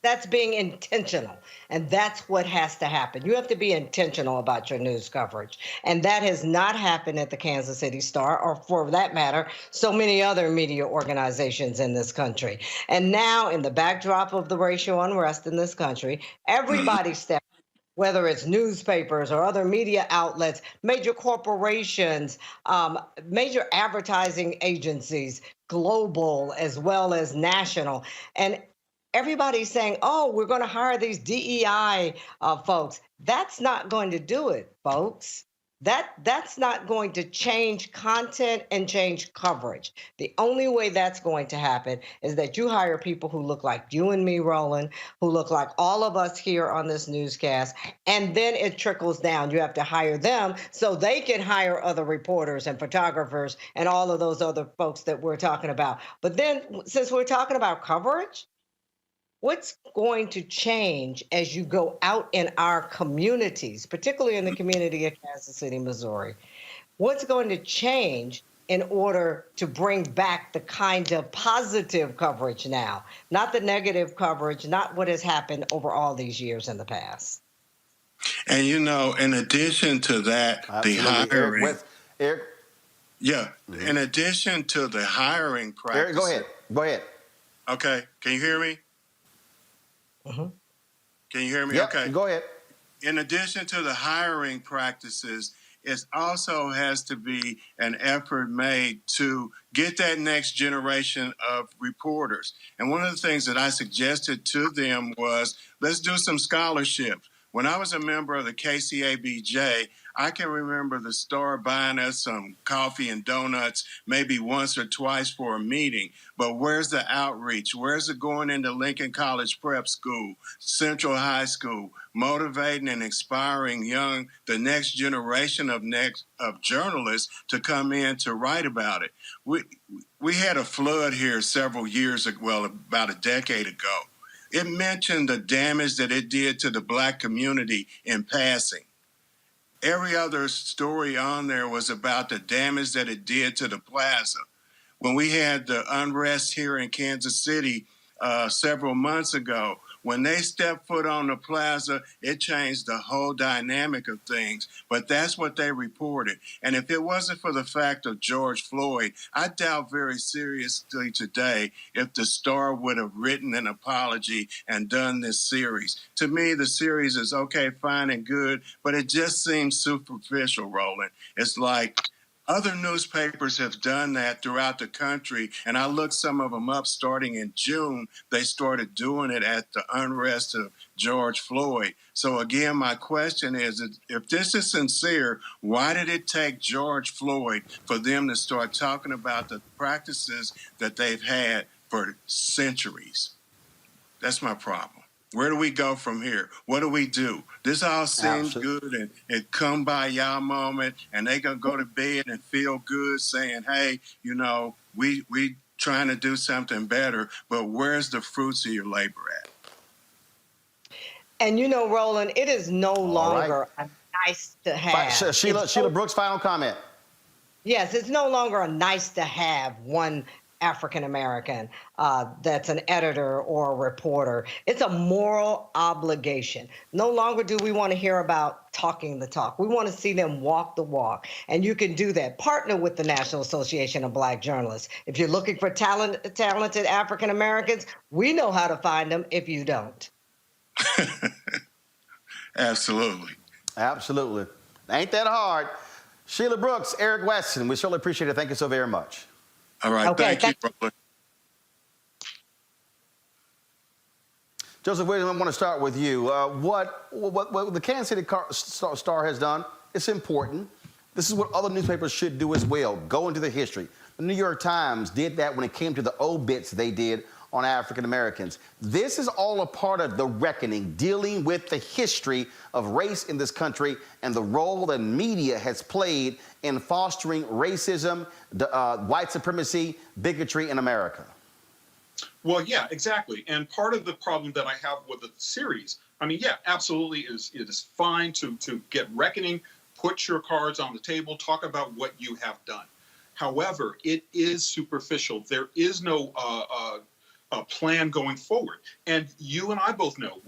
that's being intentional. And that's what has to happen. You have to be intentional about your news coverage. And that has not happened at the Kansas City Star, or for that matter, so many other media organizations in this country. And now, in the backdrop of the racial unrest in this country, everybody steps, whether it's newspapers or other media outlets, major corporations, major advertising agencies, global as well as national. And everybody's saying, oh, we're going to hire these DEI folks. That's not going to do it, folks. That's not going to change content and change coverage. The only way that's going to happen is that you hire people who look like you and me, Roland, who look like all of us here on this newscast, and then it trickles down. You have to hire them so they can hire other reporters and photographers and all of those other folks that we're talking about. But then, since we're talking about coverage, what's going to change as you go out in our communities, particularly in the community of Kansas City, Missouri? What's going to change in order to bring back the kind of positive coverage now, not the negative coverage, not what has happened over all these years in the past? And, you know, in addition to that, the hiring. Eric? Yeah. Mm-hmm. In addition to the hiring practice. Eric, go ahead. Okay. Can you hear me? Mm-hmm. Can you hear me? Yep, okay. Go ahead. In addition to the hiring practices, it also has to be an effort made to get that next generation of reporters. And one of the things that I suggested to them was, let's do some scholarships. When I was a member of the KCABJ, I can remember the Star buying us some coffee and donuts maybe once or twice for a meeting. But where's the outreach? Where's it going into Lincoln College Prep School, Central High School, motivating and inspiring the next generation of journalists to come in to write about it? We had a flood here several years ago, well, about a decade ago. It mentioned the damage that it did to the black community in passing. Every other story on there was about the damage that it did to the plaza. When we had the unrest here in Kansas City several months ago, when they stepped foot on the plaza, it changed the whole dynamic of things. But that's what they reported. And if it wasn't for the fact of George Floyd, I doubt very seriously today if the Star would have written an apology and done this series. To me, the series is okay, fine, and good, but it just seems superficial, Roland. It's like Other newspapers have done that throughout the country, and I looked some of them up starting in June. They started doing it at the unrest of George Floyd. So again, my question is, if this is sincere, why did it take George Floyd for them to start talking about the practices that they've had for centuries? That's my problem. Where do we go from here? What do we do? This all seems good and it come by y'all moment, and they gonna go to bed and feel good saying, hey, you know, we trying to do something better, but where's the fruits of your labor at? And you know, Roland, it is no longer a nice to have. Sheila Brooks, final comment. Yes, it's no longer a nice to have one African American that's an editor or a reporter. It's a moral obligation. No longer do we want to hear about talking the talk. We want to see them walk the walk. And you can do that. Partner with the National Association of Black Journalists. If you're looking for talented African Americans, we know how to find them if you don't. Absolutely. Absolutely. Ain't that hard. Sheila Brooks, Eric Weston, we certainly appreciate it. Thank you so very much. All right, okay, thank you, Roland. Joseph Williams, I want to start with you. What the Kansas City Star has done, it's important. This is what other newspapers should do as well. Go into the history. The New York Times did that when it came to the obits they did on African Americans. This is all a part of the reckoning, dealing with the history of race in this country and the role that media has played in fostering racism, white supremacy, bigotry in America. Well, yeah, exactly. And part of the problem that I have with the series, I mean, yeah, absolutely, it is fine to get reckoning, put your cards on the table, talk about what you have done. However, it is superficial. There is no plan going forward. And you and I both know,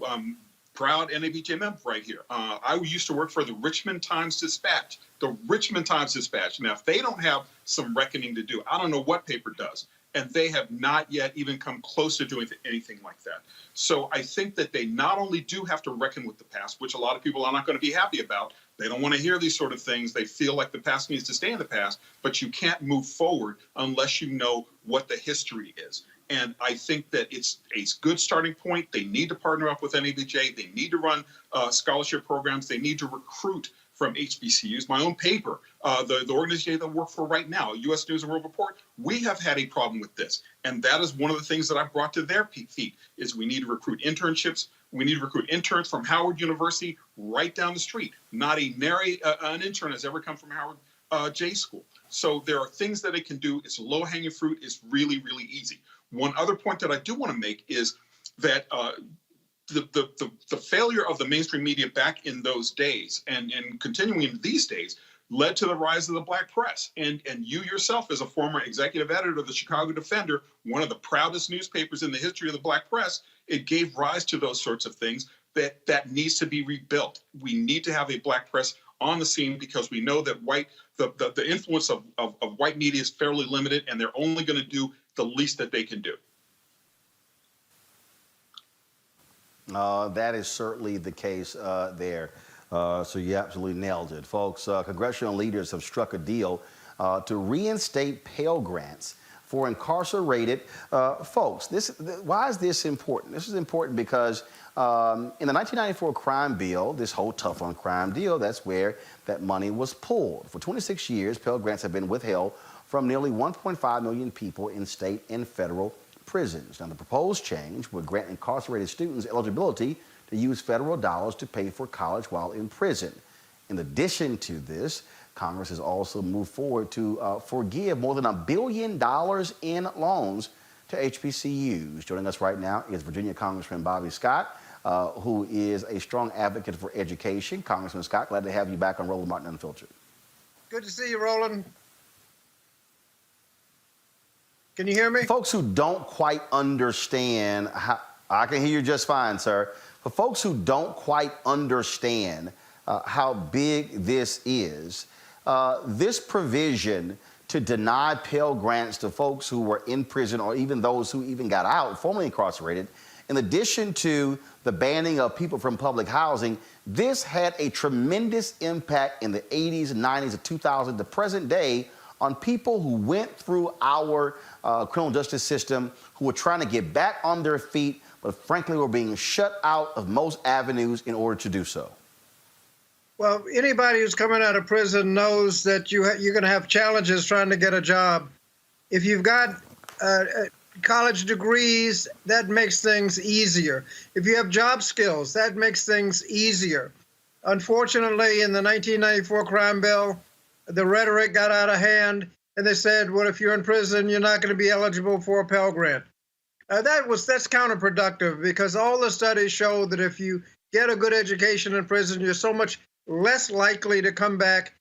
proud NABJ member right here. I used to work for the Richmond Times-Dispatch. The Richmond Times-Dispatch. Now, if they don't have some reckoning to do, I don't know what paper does. And they have not yet even come close to doing anything like that. So I think that they not only do have to reckon with the past, which a lot of people are not going to be happy about. They don't want to hear these sort of things. They feel like the past needs to stay in the past, but you can't move forward unless you know what the history is. And I think that it's a good starting point. They need to partner up with NABJ. They need to run scholarship programs. They need to recruit from HBCUs. My own paper, the organization that I work for right now, U.S. News and World Report, we have had a problem with this. And that is one of the things that I brought to their feet, is we need to recruit internships. We need to recruit interns from Howard University right down the street. Not an intern has ever come from Howard J School. So there are things that it can do. It's low-hanging fruit. It's really, really easy. One other point that I do want to make is that the failure of the mainstream media back in those days and continuing in these days led to the rise of the black press. And you yourself, as a former executive editor of the Chicago Defender, one of the proudest newspapers in the history of the black press, it gave rise to those sorts of things that needs to be rebuilt. We need to have a black press on the scene because we know that the influence of white media is fairly limited, and they're only going to do the least that they can do. That is certainly the case there. So you absolutely nailed it. Folks, congressional leaders have struck a deal to reinstate Pell Grants for incarcerated folks. Why is this important? This is important because in the 1994 crime bill, this whole tough on crime deal, that's where that money was pulled. For 26 years, Pell Grants have been withheld from nearly 1.5 million people in state and federal prisons. Now, the proposed change would grant incarcerated students eligibility to use federal dollars to pay for college while in prison. In addition to this, Congress has also moved forward to forgive more than $1 billion in loans to HBCUs. Joining us right now is Virginia Congressman Bobby Scott, who is a strong advocate for education. Congressman Scott, glad to have you back on Roland Martin Unfiltered. Good to see you, Roland. Can you hear me? Folks who don't quite understand how, I can hear you just fine, sir. For folks who don't quite understand how big this is, this provision to deny Pell Grants to folks who were in prison or even those who even got out, formerly incarcerated, in addition to the banning of people from public housing, this had a tremendous impact in the 80s, 90s, and 2000s, the present day, on people who went through our criminal justice system, who were trying to get back on their feet, but frankly were being shut out of most avenues in order to do so. Well, anybody who's coming out of prison knows that you're going to have challenges trying to get a job. If you've got college degrees, that makes things easier. If you have job skills, that makes things easier. Unfortunately, in the 1994 crime bill, the rhetoric got out of hand, and they said, well, if you're in prison, you're not going to be eligible for a Pell Grant. That's counterproductive, because all the studies show that if you get a good education in prison, you're so much less likely to come back.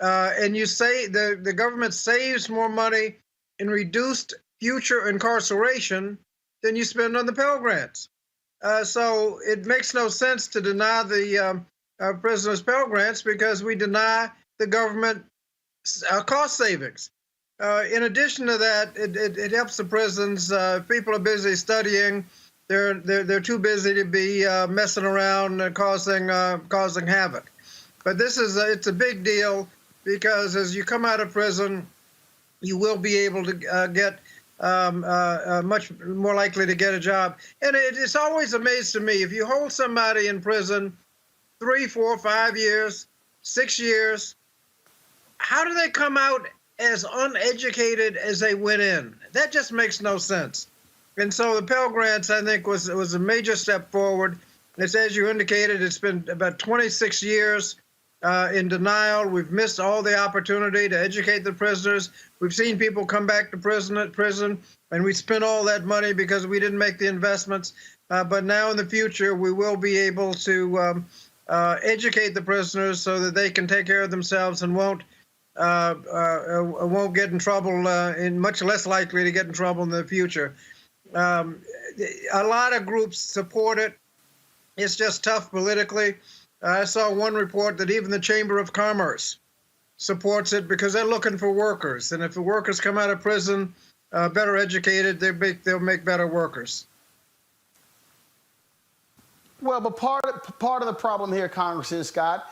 And you say the government saves more money in reduced future incarceration than you spend on the Pell Grants. So it makes no sense to deny the prisoners Pell Grants, because we deny the government cost savings. In addition to that, it helps the prisons. People are busy studying. They're too busy to be messing around and causing havoc. But it's a big deal, because as you come out of prison, you will be able to get much more likely to get a job. And it's always amazed me, if you hold somebody in prison 3, 4, 5 years, 6 years, how do they come out as uneducated as they went in? That just makes no sense. And so the Pell Grants, I think, was a major step forward. It's, as you indicated, it's been about 26 years in denial. We've missed all the opportunity to educate the prisoners. We've seen people come back to prison, and we spent all that money because we didn't make the investments. But now in the future, we will be able to educate the prisoners so that they can take care of themselves and won't get in trouble, and much less likely to get in trouble in the future. A lot of groups support it. It's just tough politically. I saw one report that even the Chamber of Commerce supports it, because they're looking for workers. And if the workers come out of prison better educated, they'll make better workers. Well, but part of the problem here, Congressman Scott,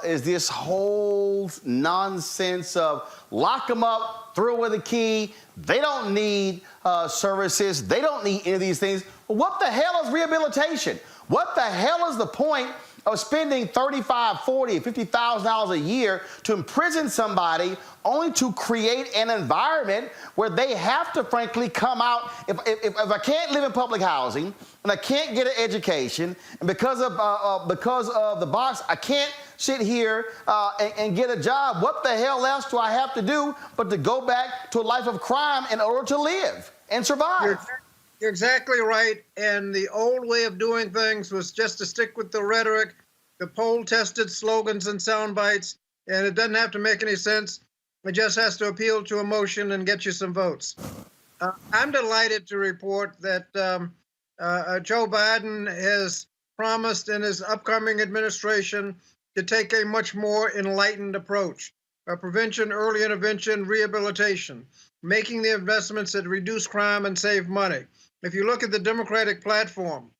is this whole nonsense of lock them up, throw away the key. They don't need services. They don't need any of these things. Well, what the hell is rehabilitation? What the hell is the point of spending $35,000, $40,000, $50,000 a year to imprison somebody, only to create an environment where they have to, frankly, come out? If I can't live in public housing and I can't get an education, and because of the box, I can't sit here and get a job, what the hell else do I have to do but to go back to a life of crime in order to live and survive? You're exactly right. And the old way of doing things was just to stick with the rhetoric, the poll-tested slogans and sound bites, and it doesn't have to make any sense. It just has to appeal to emotion and get you some votes. I'm delighted to report that Joe Biden has promised in his upcoming administration to take a much more enlightened approach. Prevention, early intervention, rehabilitation, making the investments that reduce crime and save money. If you look at the Democratic platform,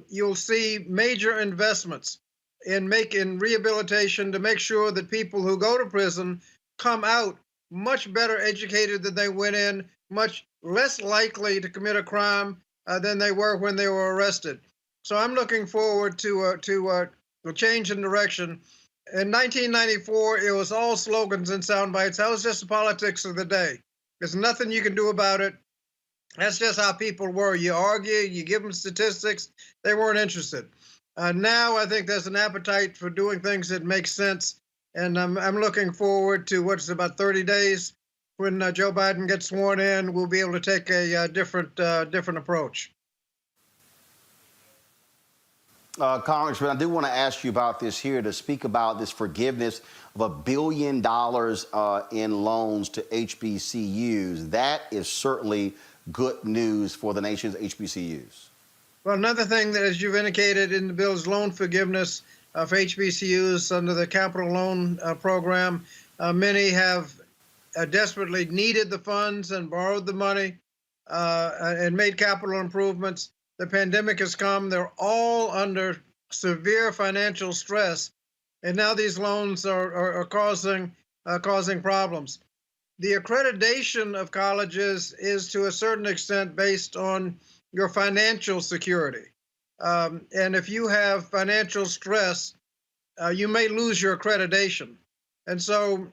you'll see major investments in rehabilitation to make sure that people who go to prison come out much better educated than they went in, much less likely to commit a crime than they were when they were arrested. So I'm looking forward to a change in direction. In 1994, it was all slogans and sound bites. That was just the politics of the day. There's nothing you can do about it. That's just how people were. You argue, you give them statistics. They weren't interested. Now I think there's an appetite for doing things that make sense. And I'm looking forward to what's about 30 days when Joe Biden gets sworn in. We'll be able to take a different approach. Congressman, I do want to ask you about this here, to speak about this forgiveness of $1 billion in loans to HBCUs. That is certainly good news for the nation's HBCUs. Well, another thing that, as you've indicated in the bill, is loan forgiveness for HBCUs under the Capital Loan Program. Many have desperately needed the funds and borrowed the money and made capital improvements. the pandemic has come. They're all under severe financial stress, and now these loans are causing problems. The accreditation of colleges is to a certain extent based on your financial security. And if you have financial stress, you may lose your accreditation. And so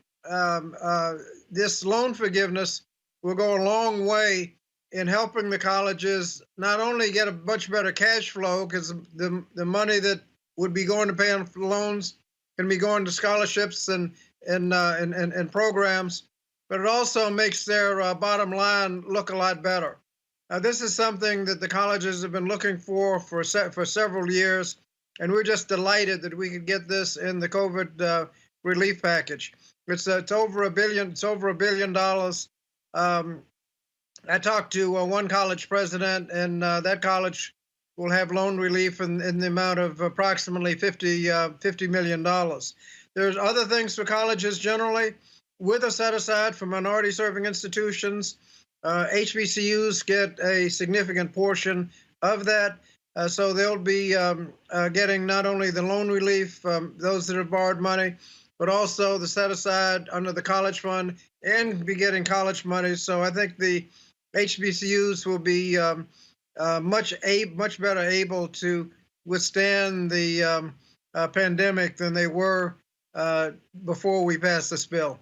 this loan forgiveness will go a long way in helping the colleges not only get a much better cash flow, because the money that would be going to pay on loans can be going to scholarships and programs, but it also makes their bottom line look a lot better. This is something that the colleges have been looking for several years, and we're just delighted that we could get this in the COVID relief package. It's over $1 billion. It's over $1 billion. I talked to one college president, and that college will have loan relief in the amount of approximately $50 million. There's other things for colleges generally. With a set aside for minority serving institutions, HBCUs get a significant portion of that. So they'll be getting not only the loan relief, those that have borrowed money, but also the set aside under the college fund and be getting college money. So I think the HBCUs will be much better able to withstand the pandemic than they were before we passed this bill.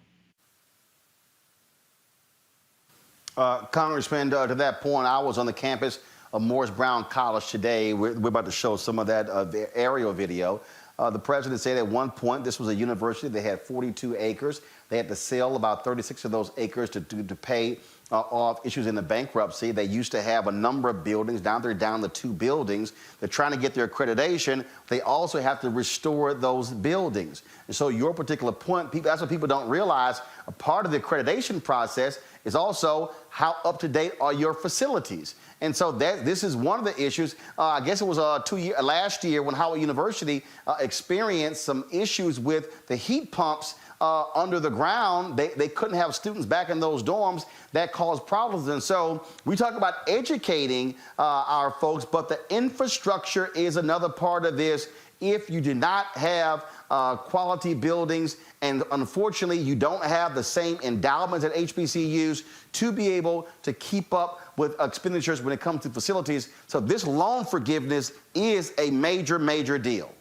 Congressman, to that point, I was on the campus of Morris Brown College today. We're about to show some of that the aerial video. The president said at one point this was a university. They had 42 acres. They had to sell about 36 of those acres to pay off issues in the bankruptcy. They used to have a number of buildings. Now they're down to 2 buildings. They're trying to get their accreditation. They also have to restore those buildings. And so your particular point, that's what people don't realize. A part of the accreditation process is also how up-to-date are your facilities. And so this is one of the issues. I guess it was last year when Howard University experienced some issues with the heat pumps under the ground. They couldn't have students back in those dorms. That caused problems. And so we talk about educating our folks, but the infrastructure is another part of this. If you do not have quality buildings, and unfortunately you don't have the same endowments at HBCUs to be able to keep up with expenditures when it comes to facilities. So this loan forgiveness is a major, major deal.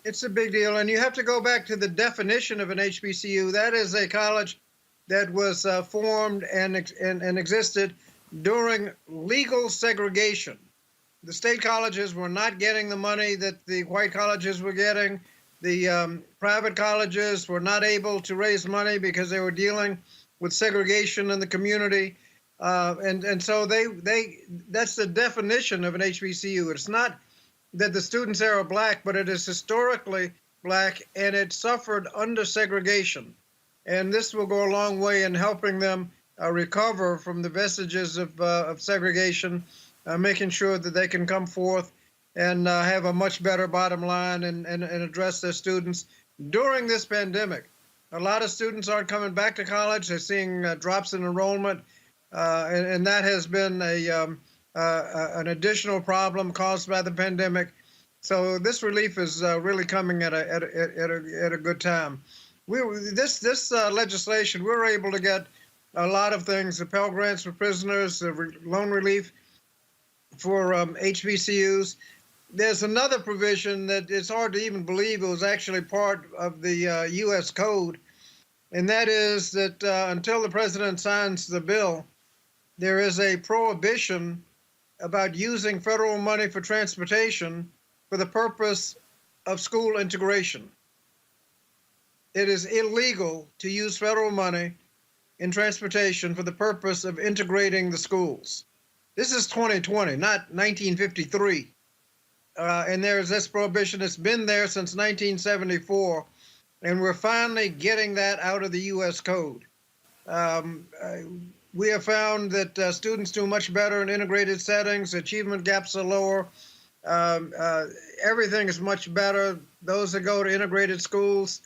It's a big deal, and you have to go back to the definition of an HBCU. That is a college that was formed and existed during legal segregation. The state colleges were not getting the money that the white colleges were getting. The private colleges were not able to raise money because they were dealing with segregation in the community. And so that's the definition of an HBCU. It's not that the students there are black, but it is historically black, and it suffered under segregation. And this will go a long way in helping them recover from the vestiges of segregation, making sure that they can come forth and have a much better bottom line and address their students during this pandemic. A lot of students aren't coming back to college. They're seeing drops in enrollment, and that has been an additional problem caused by the pandemic. So this relief is really coming at a good time. This legislation, we're able to get a lot of things: the Pell Grants for prisoners, the loan relief for HBCUs. There's another provision that it's hard to even believe it was actually part of the U.S. Code, and that is that until the president signs the bill, there is a prohibition about using federal money for transportation for the purpose of school integration. It is illegal to use federal money in transportation for the purpose of integrating the schools. This is 2020, not 1953. And there's this prohibition that's been there since 1974, and we're finally getting that out of the U.S. Code. We have found that students do much better in integrated settings. Achievement gaps are lower. Everything is much better. Those that go to integrated schools,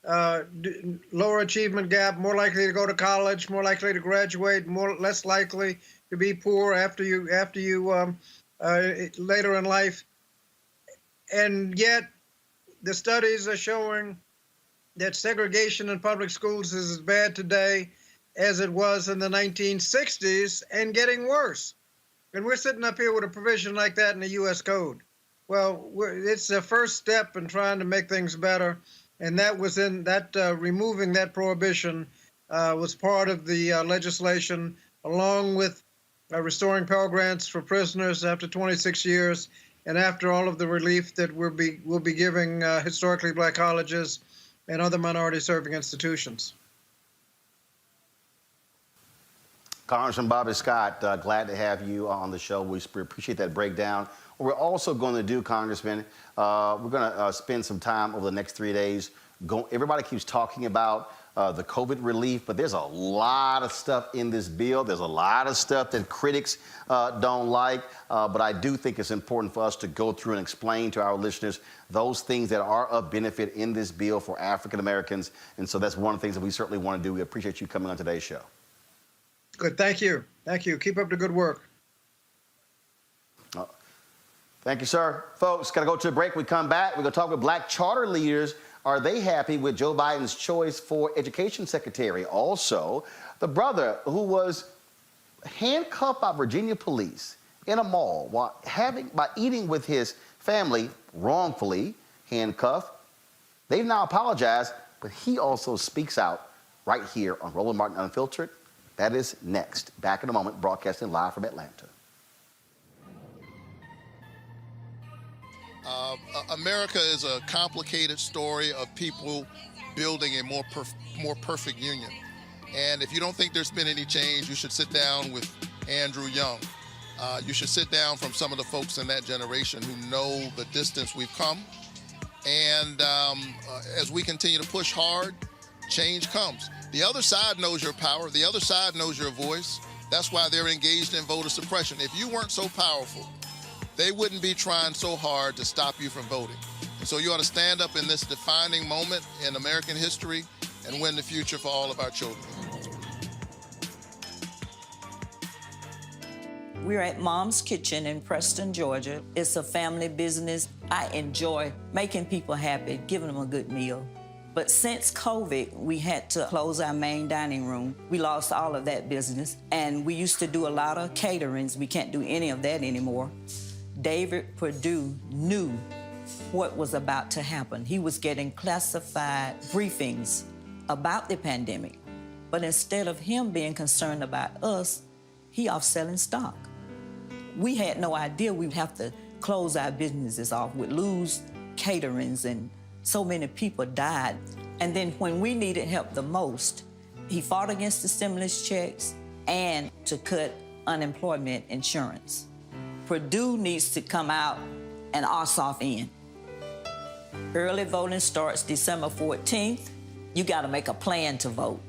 lower achievement gap, more likely to go to college, more likely to graduate, less likely to be poor after you later in life. And yet, the studies are showing that segregation in public schools is as bad today as it was in the 1960s and getting worse. And we're sitting up here with a provision like that in the U.S. Code. Well, it's the first step in trying to make things better. And that was in that removing that prohibition was part of the legislation, along with restoring Pell Grants for prisoners after 26 years, and after all of the relief that we'll be giving historically black colleges and other minority-serving institutions. Congressman Bobby Scott, glad to have you on the show. We appreciate that breakdown. What we're also going to do, Congressman, we're going to spend some time over the next 3 days. Everybody keeps talking about the COVID relief, but there's a lot of stuff in this bill. There's a lot of stuff that critics don't like, but I do think it's important for us to go through and explain to our listeners those things that are of benefit in this bill for African Americans. And so that's one of the things that we certainly want to do. We appreciate you coming on today's show. Good. Thank you. Thank you. Keep up the good work. Thank you, sir. Folks, got to go to a break. We come back. We're going to talk with black charter leaders. Are they happy with Joe Biden's choice for education secretary? Also, the brother who was handcuffed by Virginia police in a mall by eating with his family, wrongfully handcuffed. They've now apologized, but he also speaks out right here on Roland Martin Unfiltered. That is next. Back in a moment, broadcasting live from Atlanta. America is a complicated story of people building a more perfect union. And if you don't think there's been any change, you should sit down with Andrew Young. You should sit down from some of the folks in that generation who know the distance we've come. And as we continue to push hard, change comes. The other side knows your power. The other side knows your voice. That's why they're engaged in voter suppression. If you weren't so powerful, they wouldn't be trying so hard to stop you from voting. And so you ought to stand up in this defining moment in American history and win the future for all of our children. We're at Mom's Kitchen in Preston, Georgia. It's a family business. I enjoy making people happy, giving them a good meal. But since COVID, we had to close our main dining room. We lost all of that business. And we used to do a lot of caterings. We can't do any of that anymore. David Perdue knew what was about to happen. He was getting classified briefings about the pandemic. But instead of him being concerned about us, he off selling stock. We had no idea we'd have to close our businesses off. We'd lose caterings, and so many people died. And then when we needed help the most, he fought against the stimulus checks and to cut unemployment insurance. Purdue needs to come out and Ossoff in. Early voting starts December 14th. You got to make a plan to vote.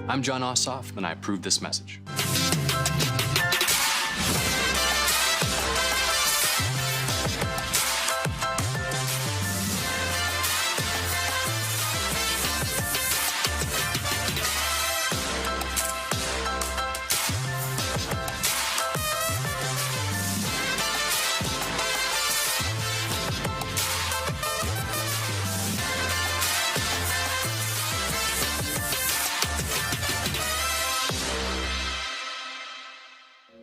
I'm John Ossoff, and I approve this message.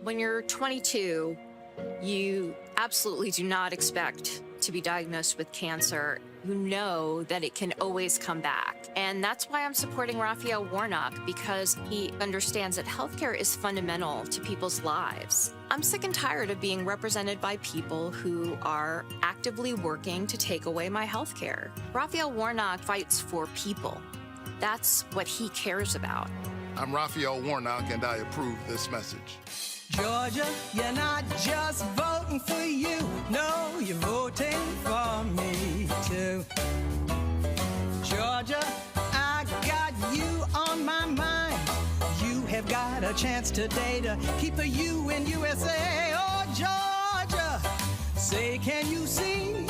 When you're 22, you absolutely do not expect to be diagnosed with cancer. You know that it can always come back. And that's why I'm supporting Raphael Warnock, because he understands that healthcare is fundamental to people's lives. I'm sick and tired of being represented by people who are actively working to take away my healthcare. Raphael Warnock fights for people. That's what he cares about. I'm Raphael Warnock, and I approve this message. Georgia, you're not just voting for you. No, you're voting for me too. Georgia, I got you on my mind. You have got a chance today to keep the U in USA. Oh, Georgia, say, can you see?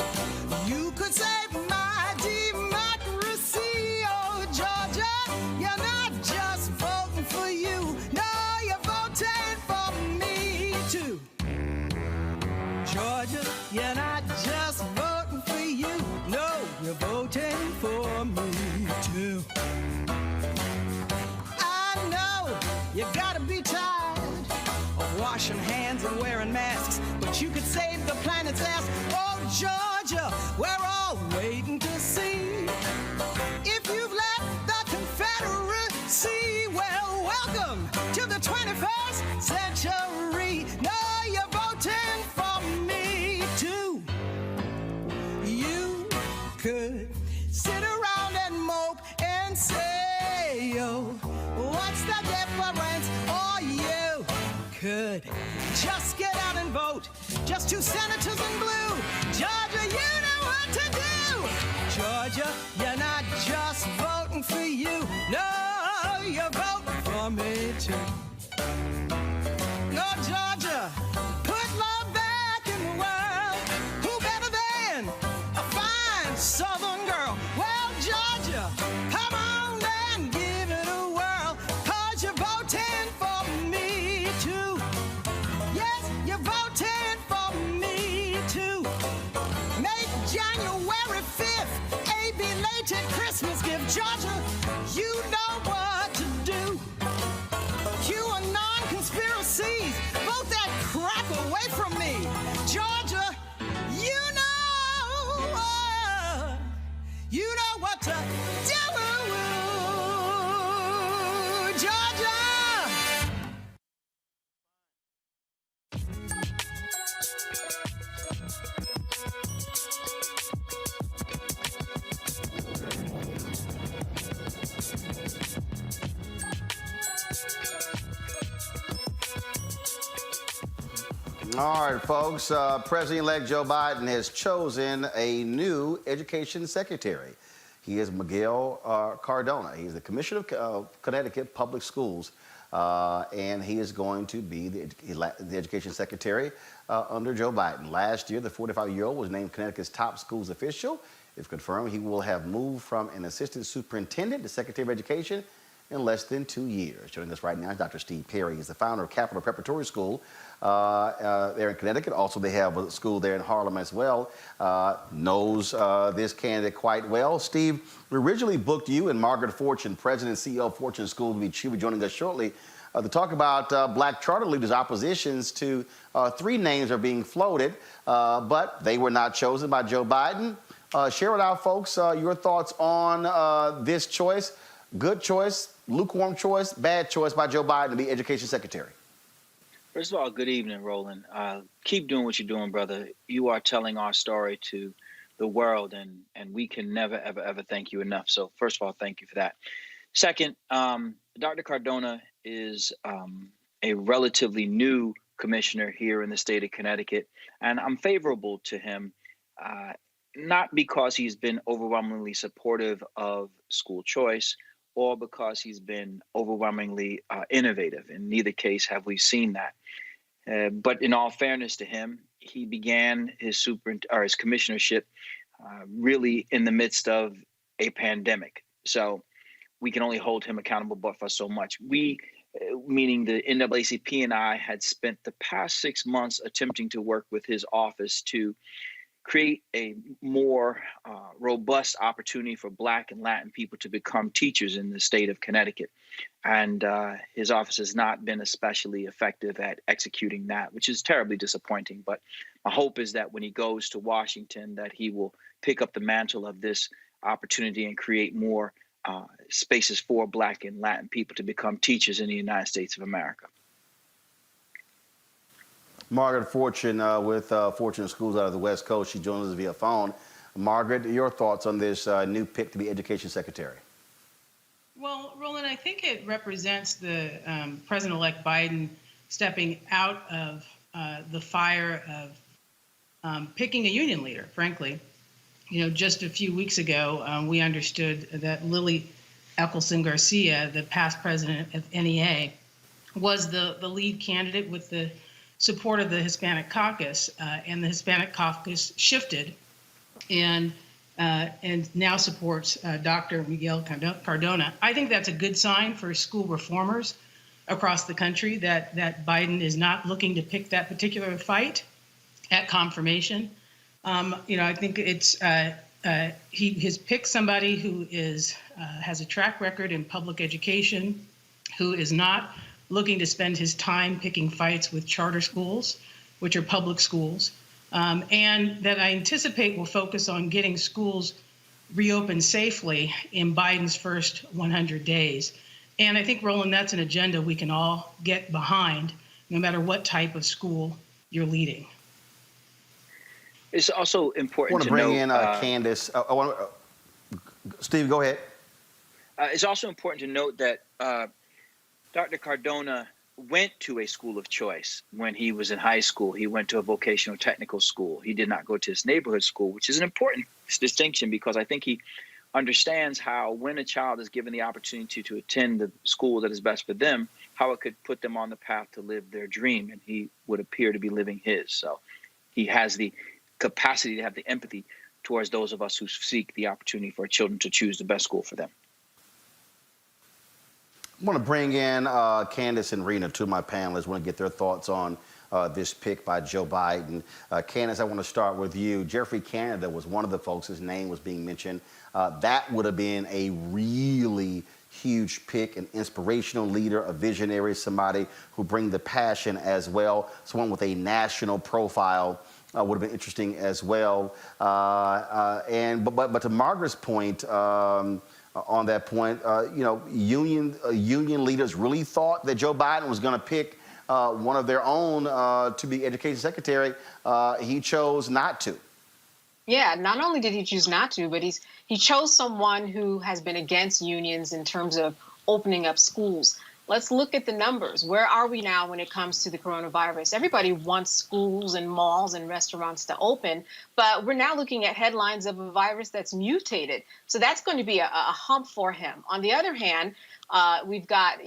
You could save my democracy. Oh, Georgia, you're not just voting for you. No, you're voting for me too. Georgia, you're not just voting for you. No, you're voting for me too. I know you gotta be tired of washing hands and wearing masks, but you could save the planet's ass. Oh, Georgia, we're all waiting to see if you've left the Confederacy. Well, welcome to the 21st century. No, you're voting for me too. You could sit around and mope and say, oh, what's the difference? Or you could just get out and vote. Just 2 senators in blue. Georgia, you know what to do. Georgia, you're not just voting for you. No, you're voting for me too. No, Georgia, put love back in the world. Who better than a fine Southern girl? Well, Georgia, come on and give it a whirl, 'cause you're voting for me too. Yes, you're voting for me too. Make January 5th a belated Christmas gift. Georgia, you know what to do. QAnon conspiracies, vote that crap away from me. Georgia, you know what to do. Georgia. All right, folks. President-elect Joe Biden has chosen a new education secretary. He is Miguel Cardona. He's the Commissioner of Connecticut Public Schools, and he is going to be the education secretary under Joe Biden. Last year, the 45-year-old was named Connecticut's top schools official. If confirmed, he will have moved from an assistant superintendent to Secretary of Education in less than 2 years. Joining us right now is Dr. Steve Perry. He's the founder of Capital Preparatory School there in Connecticut. Also, they have a school there in Harlem as well. Knows this candidate quite well. Steve, we originally booked you and Margaret Fortune, President and CEO of Fortune School, she'll be joining us shortly to talk about black charter leaders' oppositions to 3 names are being floated, but they were not chosen by Joe Biden. Share with our folks your thoughts on this choice. Good choice, lukewarm choice, bad choice by Joe Biden to be education secretary. First of all, good evening, Roland. Keep doing what you're doing, brother. You are telling our story to the world, and we can never, ever, ever thank you enough. So first of all, thank you for that. Second, Dr. Cardona is a relatively new commissioner here in the state of Connecticut, and I'm favorable to him, not because he's been overwhelmingly supportive of school choice or because he's been overwhelmingly innovative. In neither case have we seen that. But in all fairness to him, he began his commissionership really in the midst of a pandemic. So we can only hold him accountable but for so much. We, meaning the NAACP and I, had spent the past 6 months attempting to work with his office to create a more robust opportunity for Black and Latin people to become teachers in the state of Connecticut. And his office has not been especially effective at executing that, which is terribly disappointing. But my hope is that when he goes to Washington, that he will pick up the mantle of this opportunity and create more spaces for Black and Latin people to become teachers in the United States of America. Margaret Fortune with Fortune Schools out of the West Coast. She joins us via phone. Margaret, your thoughts on this new pick to be education secretary? Well, Roland, I think it represents the President-elect Biden stepping out of the fire of picking a union leader, frankly. You know, just a few weeks ago, we understood that Lily Eccleston Garcia, the past president of NEA, was the lead candidate with the support of the Hispanic caucus, and the Hispanic caucus shifted and now supports Dr. Miguel Cardona. I think that's a good sign for school reformers across the country that Biden is not looking to pick that particular fight. at confirmation. I think it's he has picked somebody who has a track record in public education, who is not looking to spend his time picking fights with charter schools, which are public schools, and that I anticipate will focus on getting schools reopened safely in Biden's first 100 days. And I think, Roland, that's an agenda we can all get behind, no matter what type of school you're leading. It's also important to I want to note, bring in Candace. Steve, go ahead. It's also important to note that Dr. Cardona went to a school of choice when he was in high school. He went to a vocational technical school. He did not go to his neighborhood school, which is an important distinction because I think he understands how when a child is given the opportunity to attend the school that is best for them, how it could put them on the path to live their dream. And he would appear to be living his. So he has the capacity to have the empathy towards those of us who seek the opportunity for children to choose the best school for them. I want to bring in Candace and Rena, two of my panelists. I want to get their thoughts on this pick by Joe Biden. Candace, I want to start with you. Jeffrey Canada was one of the folks, his name was being mentioned. That would have been a really huge pick, an inspirational leader, a visionary, somebody who brings the passion as well, someone with a national profile. Would have been interesting as well. But to Margaret's point, on that point, union leaders really thought that Joe Biden was going to pick one of their own to be education secretary. He chose not to. Yeah, not only did he choose not to, but he chose someone who has been against unions in terms of opening up schools. Let's look at the numbers. Where are we now when it comes to the coronavirus? Everybody wants schools and malls and restaurants to open, but we're now looking at headlines of a virus that's mutated. So that's going to be a hump for him. On the other hand, we've got,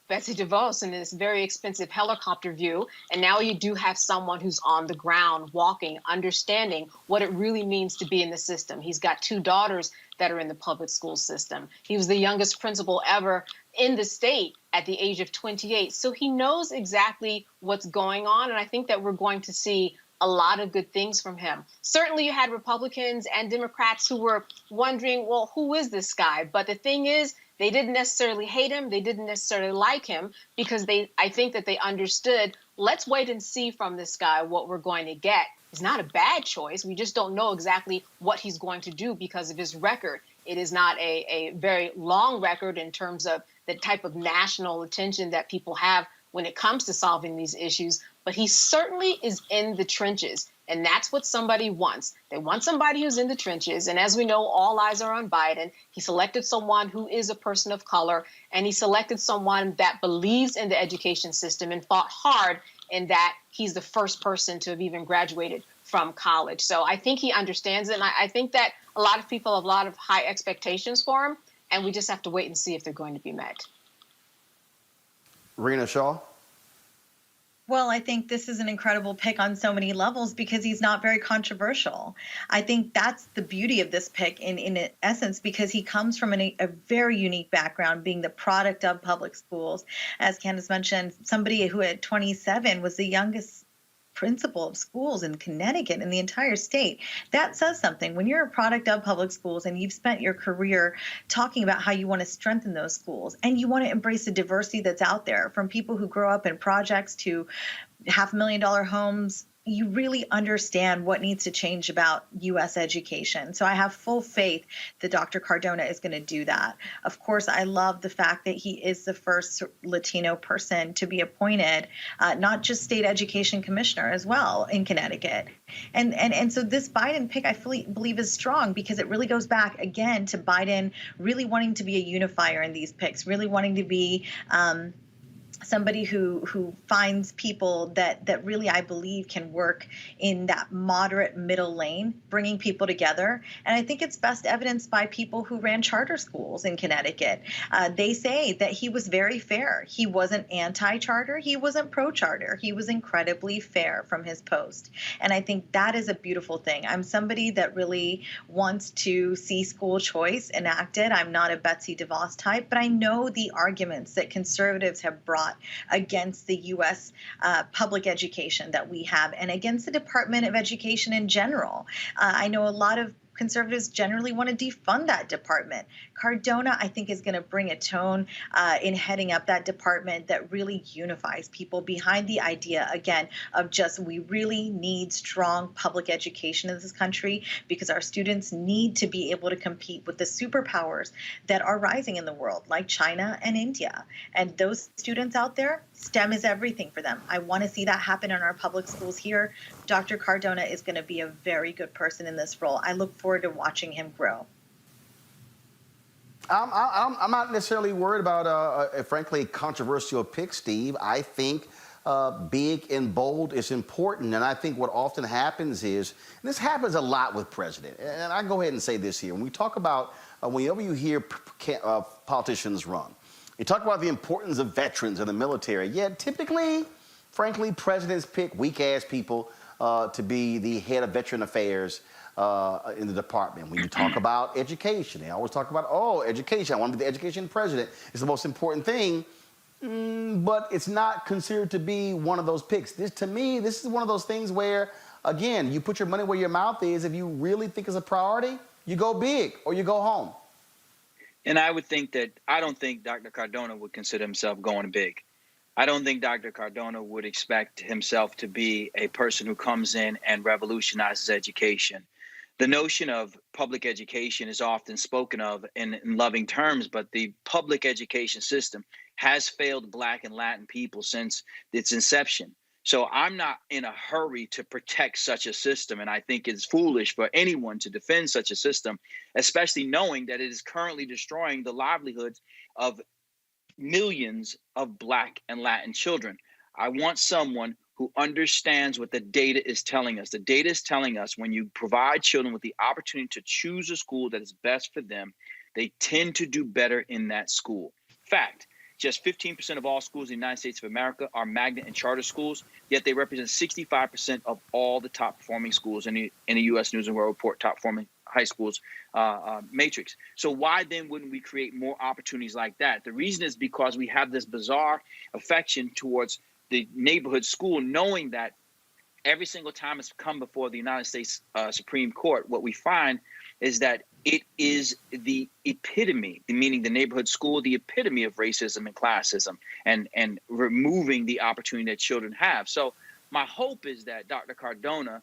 Betsy DeVos in this very expensive helicopter view. And now you do have someone who's on the ground, walking, understanding what it really means to be in the system. He's got 2 daughters that are in the public school system. He was the youngest principal ever in the state at the age of 28. So he knows exactly what's going on. And I think that we're going to see a lot of good things from him. Certainly you had Republicans and Democrats who were wondering, well, who is this guy? But the thing is, they didn't necessarily hate him. They didn't necessarily like him because I think that they understood, let's wait and see from this guy what we're going to get. It's not a bad choice. We just don't know exactly what he's going to do because of his record. It is not a very long record in terms of the type of national attention that people have when it comes to solving these issues. But he certainly is in the trenches. And that's what somebody wants. They want somebody who's in the trenches. And as we know, all eyes are on Biden. He selected someone who is a person of color, and he selected someone that believes in the education system and fought hard in that he's the first person to have even graduated from college. So I think he understands it. And I think that a lot of people have a lot of high expectations for him, and we just have to wait and see if they're going to be met. Rena Shaw? Well, I think this is an incredible pick on so many levels because he's not very controversial. I think that's the beauty of this pick in essence, because he comes from a very unique background, being the product of public schools. As Candace mentioned, somebody who at 27 was the youngest principal of schools in Connecticut in the entire state. That says something. When you're a product of public schools and you've spent your career talking about how you want to strengthen those schools and you want to embrace the diversity that's out there, from people who grow up in projects to $500,000 homes, you really understand what needs to change about U.S. education. So I have full faith that Dr. Cardona is going to do that. Of course, I love the fact that he is the first Latino person to be appointed, not just state education commissioner as well in Connecticut. And so this Biden pick, I fully believe, is strong because it really goes back again to Biden really wanting to be a unifier in these picks, really wanting to be somebody who finds people that really, I believe, can work in that moderate middle lane, bringing people together. And I think it's best evidenced by people who ran charter schools in Connecticut. They say that he was very fair. He wasn't anti-charter. He wasn't pro-charter. He was incredibly fair from his post. And I think that is a beautiful thing. I'm somebody that really wants to see school choice enacted. I'm not a Betsy DeVos type, but I know the arguments that conservatives have brought lot against the U.S. Public education that we have and against the Department of Education in general. I know a lot of conservatives generally want to defund that department. Cardona, I think, is going to bring a tone in heading up that department that really unifies people behind the idea, again, of just we really need strong public education in this country because our students need to be able to compete with the superpowers that are rising in the world, like China and India. And those students out there, STEM is everything for them. I want to see that happen in our public schools here. Dr. Cardona is going to be a very good person in this role. I look forward to watching him grow. I'm not necessarily worried about a frankly controversial pick, Steve. I think big and bold is important, and I think what often happens is, and this happens a lot with president, and I go ahead and say this here, when we talk about, whenever you hear politicians run, you talk about the importance of veterans in the military, yet typically, frankly, presidents pick weak-ass people to be the head of veteran affairs in the department. When you talk about education, they always talk about, oh, education, I want to be the education president. It's the most important thing, but it's not considered to be one of those picks. To me, this is one of those things where, again, you put your money where your mouth is. If you really think it's a priority, you go big or you go home. And I would think that, I don't think Dr. Cardona would consider himself going big. I don't think Dr. Cardona would expect himself to be a person who comes in and revolutionizes education. The notion of public education is often spoken of in loving terms, but the public education system has failed Black and Latin people since its inception. So I'm not in a hurry to protect such a system, and I think it's foolish for anyone to defend such a system, especially knowing that it is currently destroying the livelihoods of millions of Black and Latin children. I want someone who understands what the data is telling us. The data is telling us when you provide children with the opportunity to choose a school that is best for them, they tend to do better in that school. Fact, just 15% of all schools in the United States of America are magnet and charter schools, yet they represent 65% of all the top performing schools in the U.S. News and World Report top performing high schools matrix. So why then wouldn't we create more opportunities like that? The reason is because we have this bizarre affection towards the neighborhood school, knowing that every single time it's come before the United States Supreme Court, what we find is that it is the epitome, meaning the neighborhood school, the epitome of racism and classism and removing the opportunity that children have. So my hope is that Dr. Cardona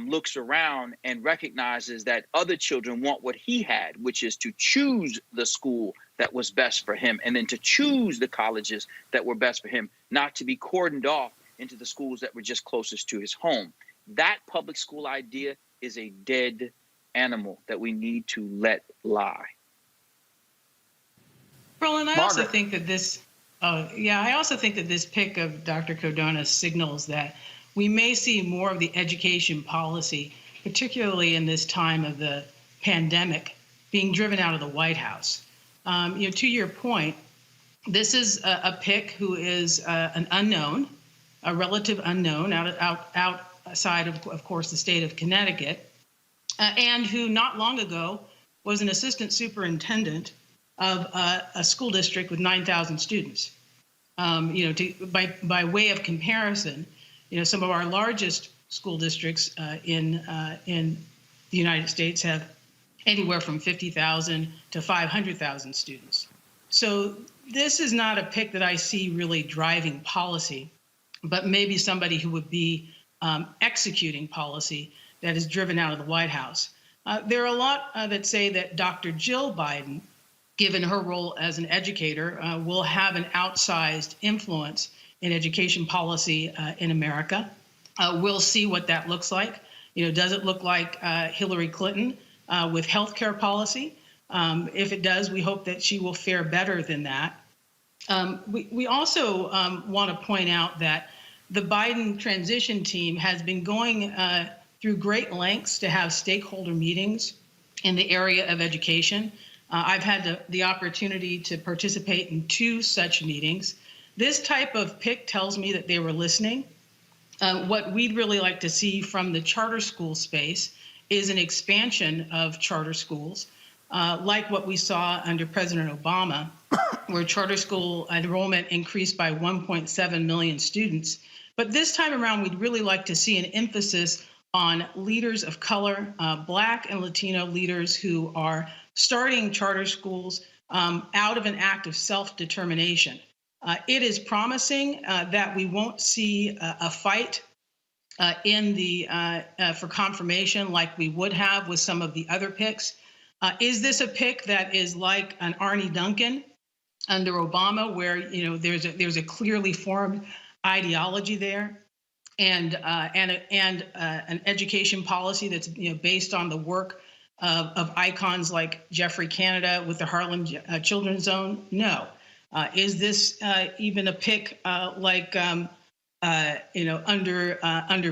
looks around and recognizes that other children want what he had, which is to choose the school that was best for him and then to choose the colleges that were best for him, not to be cordoned off into the schools that were just closest to his home. That public school idea is a dead animal that we need to let lie. Roland, I also think that this pick of Dr. Cardona signals that we may see more of the education policy, particularly in this time of the pandemic, being driven out of the White House. To your point, this is a pick who is an unknown, a relative unknown outside of course, the state of Connecticut, and who not long ago was an assistant superintendent of a school district with 9,000 students. By way of comparison, some of our largest school districts in the United States have anywhere from 50,000 to 500,000 students. So this is not a pick that I see really driving policy, but maybe somebody who would be executing policy that is driven out of the White House. There are a lot that say that Dr. Jill Biden, given her role as an educator, will have an outsized influence in education policy in America. We'll see what that looks like. Does it look like Hillary Clinton with healthcare policy? If it does, we hope that she will fare better than that. We also want to point out that the Biden transition team has been going through great lengths to have stakeholder meetings in the area of education. I've had the opportunity to participate in 2 such meetings. This type of pick tells me that they were listening. What we'd really like to see from the charter school space is an expansion of charter schools. like what we saw under President Obama, where charter school enrollment increased by 1.7 million students. But this time around, we'd really like to see an emphasis on leaders of color, Black and Latino leaders who are starting charter schools out of an act of self-determination. It is promising that we won't see a fight for confirmation like we would have with some of the other picks. Is this a pick that is like an Arne Duncan under Obama, where there's a clearly formed ideology there, and an education policy that's based on the work of icons like Jeffrey Canada with the Harlem Children's Zone? No. Is this even a pick like under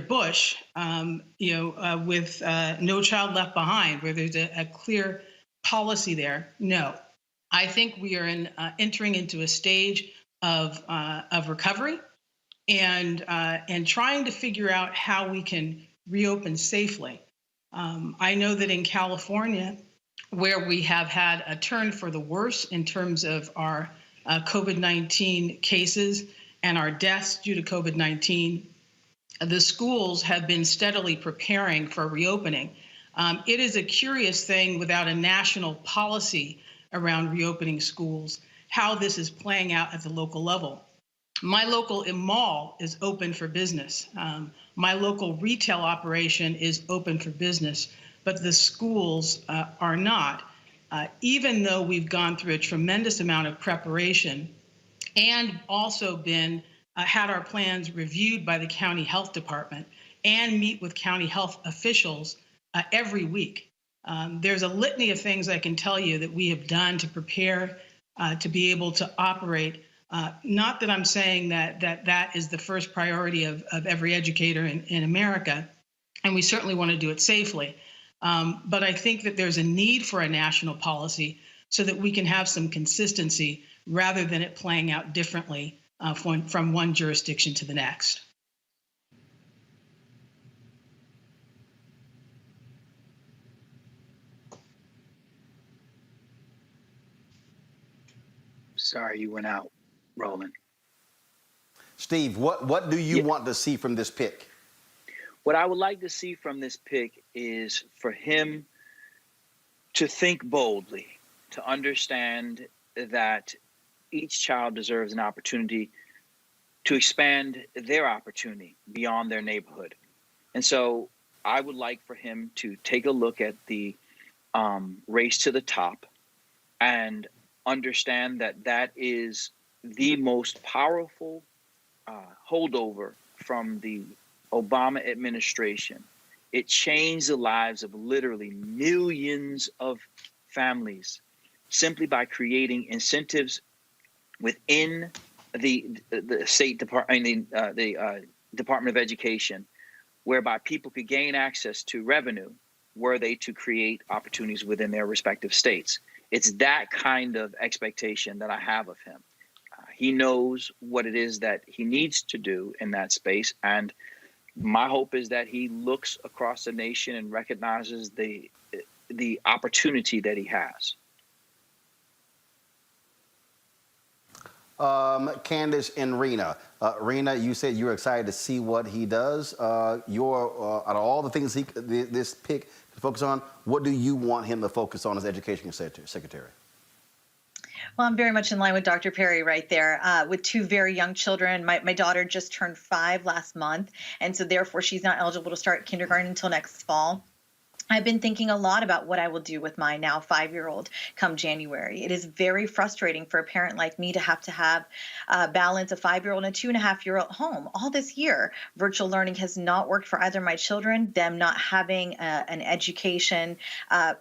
Bush, with No Child Left Behind, where there's a clear policy there? No. I think we are entering into a stage of recovery and trying to figure out how we can reopen safely. I know that in California, where we have had a turn for the worse in terms of our COVID-19 cases and our deaths due to COVID-19, the schools have been steadily preparing for reopening. It is a curious thing without a national policy around reopening schools, how this is playing out at the local level. My local mall is open for business. My local retail operation is open for business, but the schools are not, even though we've gone through a tremendous amount of preparation and also had our plans reviewed by the county health department and meet with county health officials every week. There's a litany of things I can tell you that we have done to prepare to be able to operate. Not that I'm saying that is the first priority of every educator in America, and we certainly want to do it safely. But I think that there's a need for a national policy so that we can have some consistency rather than it playing out differently from one jurisdiction to the next. Sorry, you went out, Roland. Steve, what do you want to see from this pick? What I would like to see from this pick is for him to think boldly, to understand that each child deserves an opportunity to expand their opportunity beyond their neighborhood. And so I would like for him to take a look at the race to the top and understand that that is the most powerful holdover from the Obama administration. It changed the lives of literally millions of families simply by creating incentives within the State Department, the Department of Education, whereby people could gain access to revenue were they to create opportunities within their respective states. It's that kind of expectation that I have of him. He knows what it is that he needs to do in that space, and my hope is that he looks across the nation and recognizes the opportunity that he has. Candace and Rena. Rena, you said you were excited to see what he does. Out of all the things this pick to focus on, what do you want him to focus on as education secretary? Well, I'm very much in line with Dr. Perry right there. With two very young children, my daughter just turned 5 last month, and so therefore she's not eligible to start kindergarten until next fall. I've been thinking a lot about what I will do with my now 5-year-old come January. It is very frustrating for a parent like me to have balance a 5-year-old and a 2.5-year-old at home. All this year, virtual learning has not worked for either of my children. Them not having an education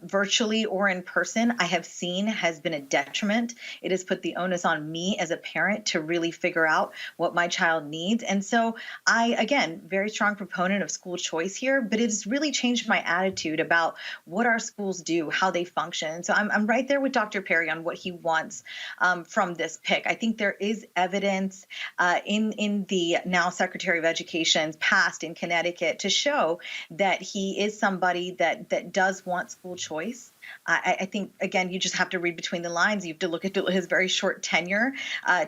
virtually or in person, I have seen has been a detriment. It has put the onus on me as a parent to really figure out what my child needs. And so I, again, very strong proponent of school choice here, but it has really changed my attitude about what our schools do, how they function. So I'm right there with Dr. Perry on what he wants from this pick. I think there is evidence in the now Secretary of Education's past in Connecticut to show that he is somebody that does want school choice. I think, again, you just have to read between the lines. You have to look at his very short tenure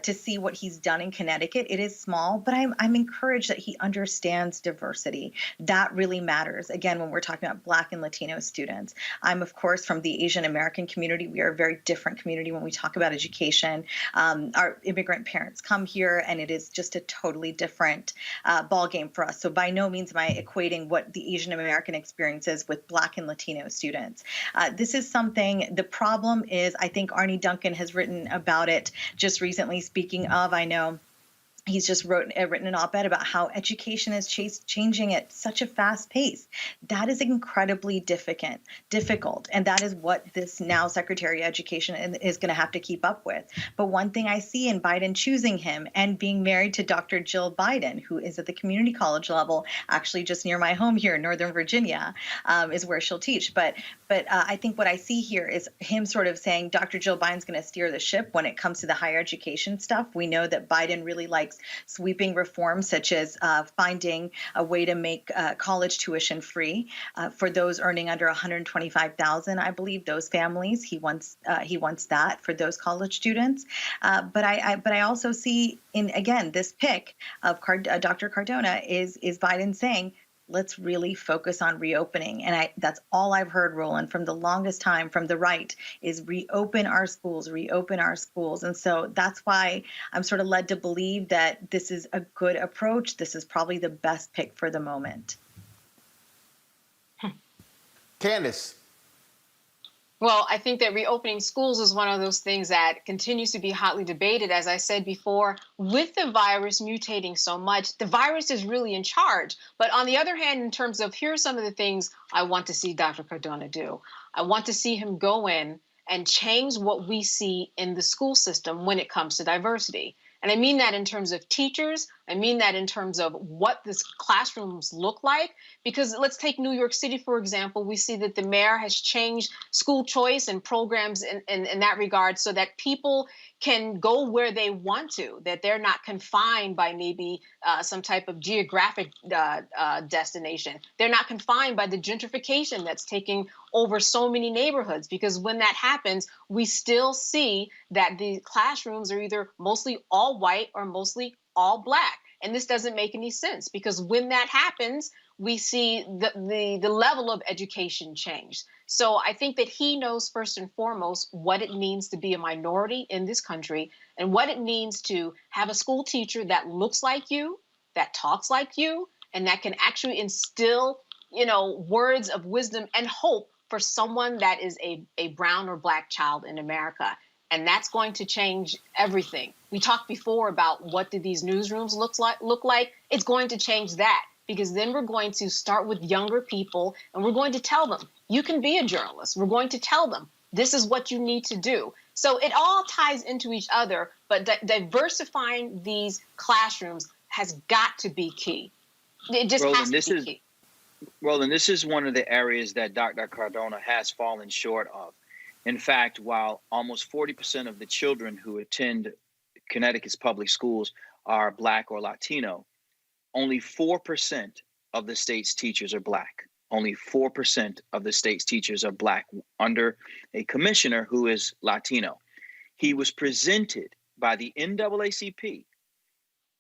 to see what he's done in Connecticut. It is small, but I'm encouraged that he understands diversity. That really matters. Again, when we're talking about Black and Latino students. I'm, of course, from the Asian American community. We are a very different community when we talk about education. Our immigrant parents come here, and it is just a totally different ballgame for us. So by no means am I equating what the Asian American experience is with Black and Latino students. This is something, the problem is, I think Arnie Duncan has written about it just recently. Speaking of, I know he's just written an op-ed about how education is changing at such a fast pace. That is incredibly difficult, and that is what this now Secretary of Education is going to have to keep up with. But one thing I see in Biden choosing him and being married to Dr. Jill Biden, who is at the community college level, actually just near my home here in Northern Virginia, is where she'll teach. But I think what I see here is him sort of saying Dr. Jill Biden's going to steer the ship when it comes to the higher education stuff. We know that Biden really likes sweeping reforms, such as finding a way to make college tuition free for those earning under $125,000. I believe those families. He wants that for those college students. But I also see in this pick of Dr. Cardona is Biden saying, let's really focus on reopening. And that's all I've heard, Roland, from the longest time from the right is reopen our schools. And so that's why I'm sort of led to believe that this is a good approach. This is probably the best pick for the moment. Candace. Well, I think that reopening schools is one of those things that continues to be hotly debated. As I said before, with the virus mutating so much, the virus is really in charge. But on the other hand, in terms of here are some of the things I want to see Dr. Cardona do. I want to see him go in and change what we see in the school system when it comes to diversity. And I mean that in terms of teachers. I mean that in terms of what these classrooms look like. Because let's take New York City, for example. We see that the mayor has changed school choice and programs in that regard so that people can go where they want to, that they're not confined by maybe some type of geographic destination. They're not confined by the gentrification that's taking over so many neighborhoods, because when that happens, we still see that the classrooms are either mostly all white or mostly all black. And this doesn't make any sense, because when that happens, we see the level of education change. So I think that he knows first and foremost what it means to be a minority in this country and what it means to have a school teacher that looks like you, that talks like you, and that can actually instill, words of wisdom and hope for someone that is a brown or black child in America. And that's going to change everything. We talked before about what do these newsrooms look like. It's going to change that, because then we're going to start with younger people and we're going to tell them, you can be a journalist. We're going to tell them, this is what you need to do. So it all ties into each other, but diversifying these classrooms has got to be key. It just has to be key. Roland, this is one of the areas that Dr. Cardona has fallen short of. In fact, while almost 40% of the children who attend Connecticut's public schools are Black or Latino, only 4% of the state's teachers are Black. Only 4% of the state's teachers are Black under a commissioner who is Latino. He was presented by the NAACP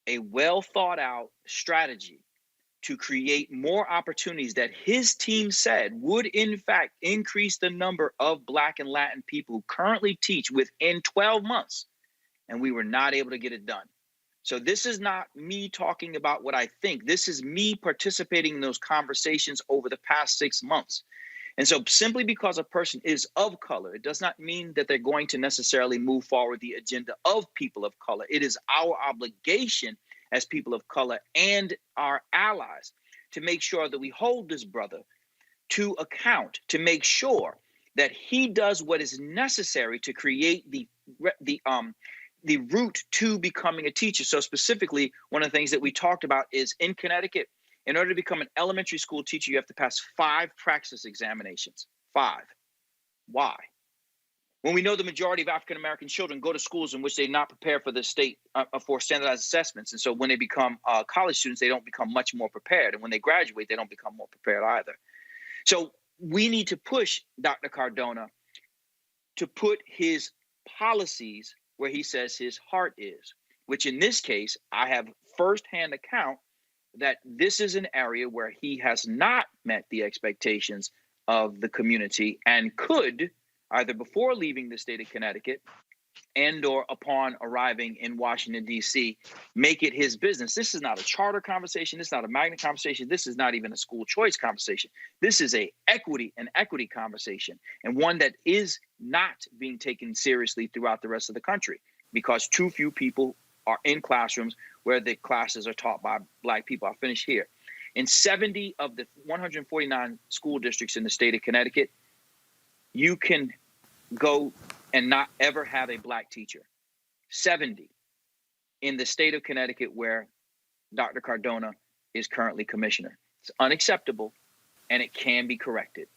a well thought out strategy to create more opportunities that his team said would in fact increase the number of Black and Latin people who currently teach within 12 months. And we were not able to get it done. So this is not me talking about what I think. This is me participating in those conversations over the past 6 months. And so simply because a person is of color, it does not mean that they're going to necessarily move forward the agenda of people of color. It is our obligation as people of color and our allies to make sure that we hold this brother to account, to make sure that he does what is necessary to create the route to becoming a teacher. So specifically, one of the things that we talked about is in Connecticut, in order to become an elementary school teacher, you have to pass 5 practice examinations. 5. Why? When we know the majority of African-American children go to schools in which they're not prepared for the state for standardized assessments. And so when they become college students, they don't become much more prepared. And when they graduate, they don't become more prepared either. So we need to push Dr. Cardona to put his policies where he says his heart is, which in this case, I have firsthand account that this is an area where he has not met the expectations of the community and could, either before leaving the state of Connecticut and or upon arriving in Washington, D.C., make it his business. This is not a charter conversation. This is not a magnet conversation. This is not even a school choice conversation. This is an equity conversation, and one that is not being taken seriously throughout the rest of the country because too few people are in classrooms where the classes are taught by Black people. I'll finish here. In 70 of the 149 school districts in the state of Connecticut, you can go and not ever have a Black teacher. 70 in the state of Connecticut where Dr. Cardona is currently commissioner. It's unacceptable, and it can be corrected.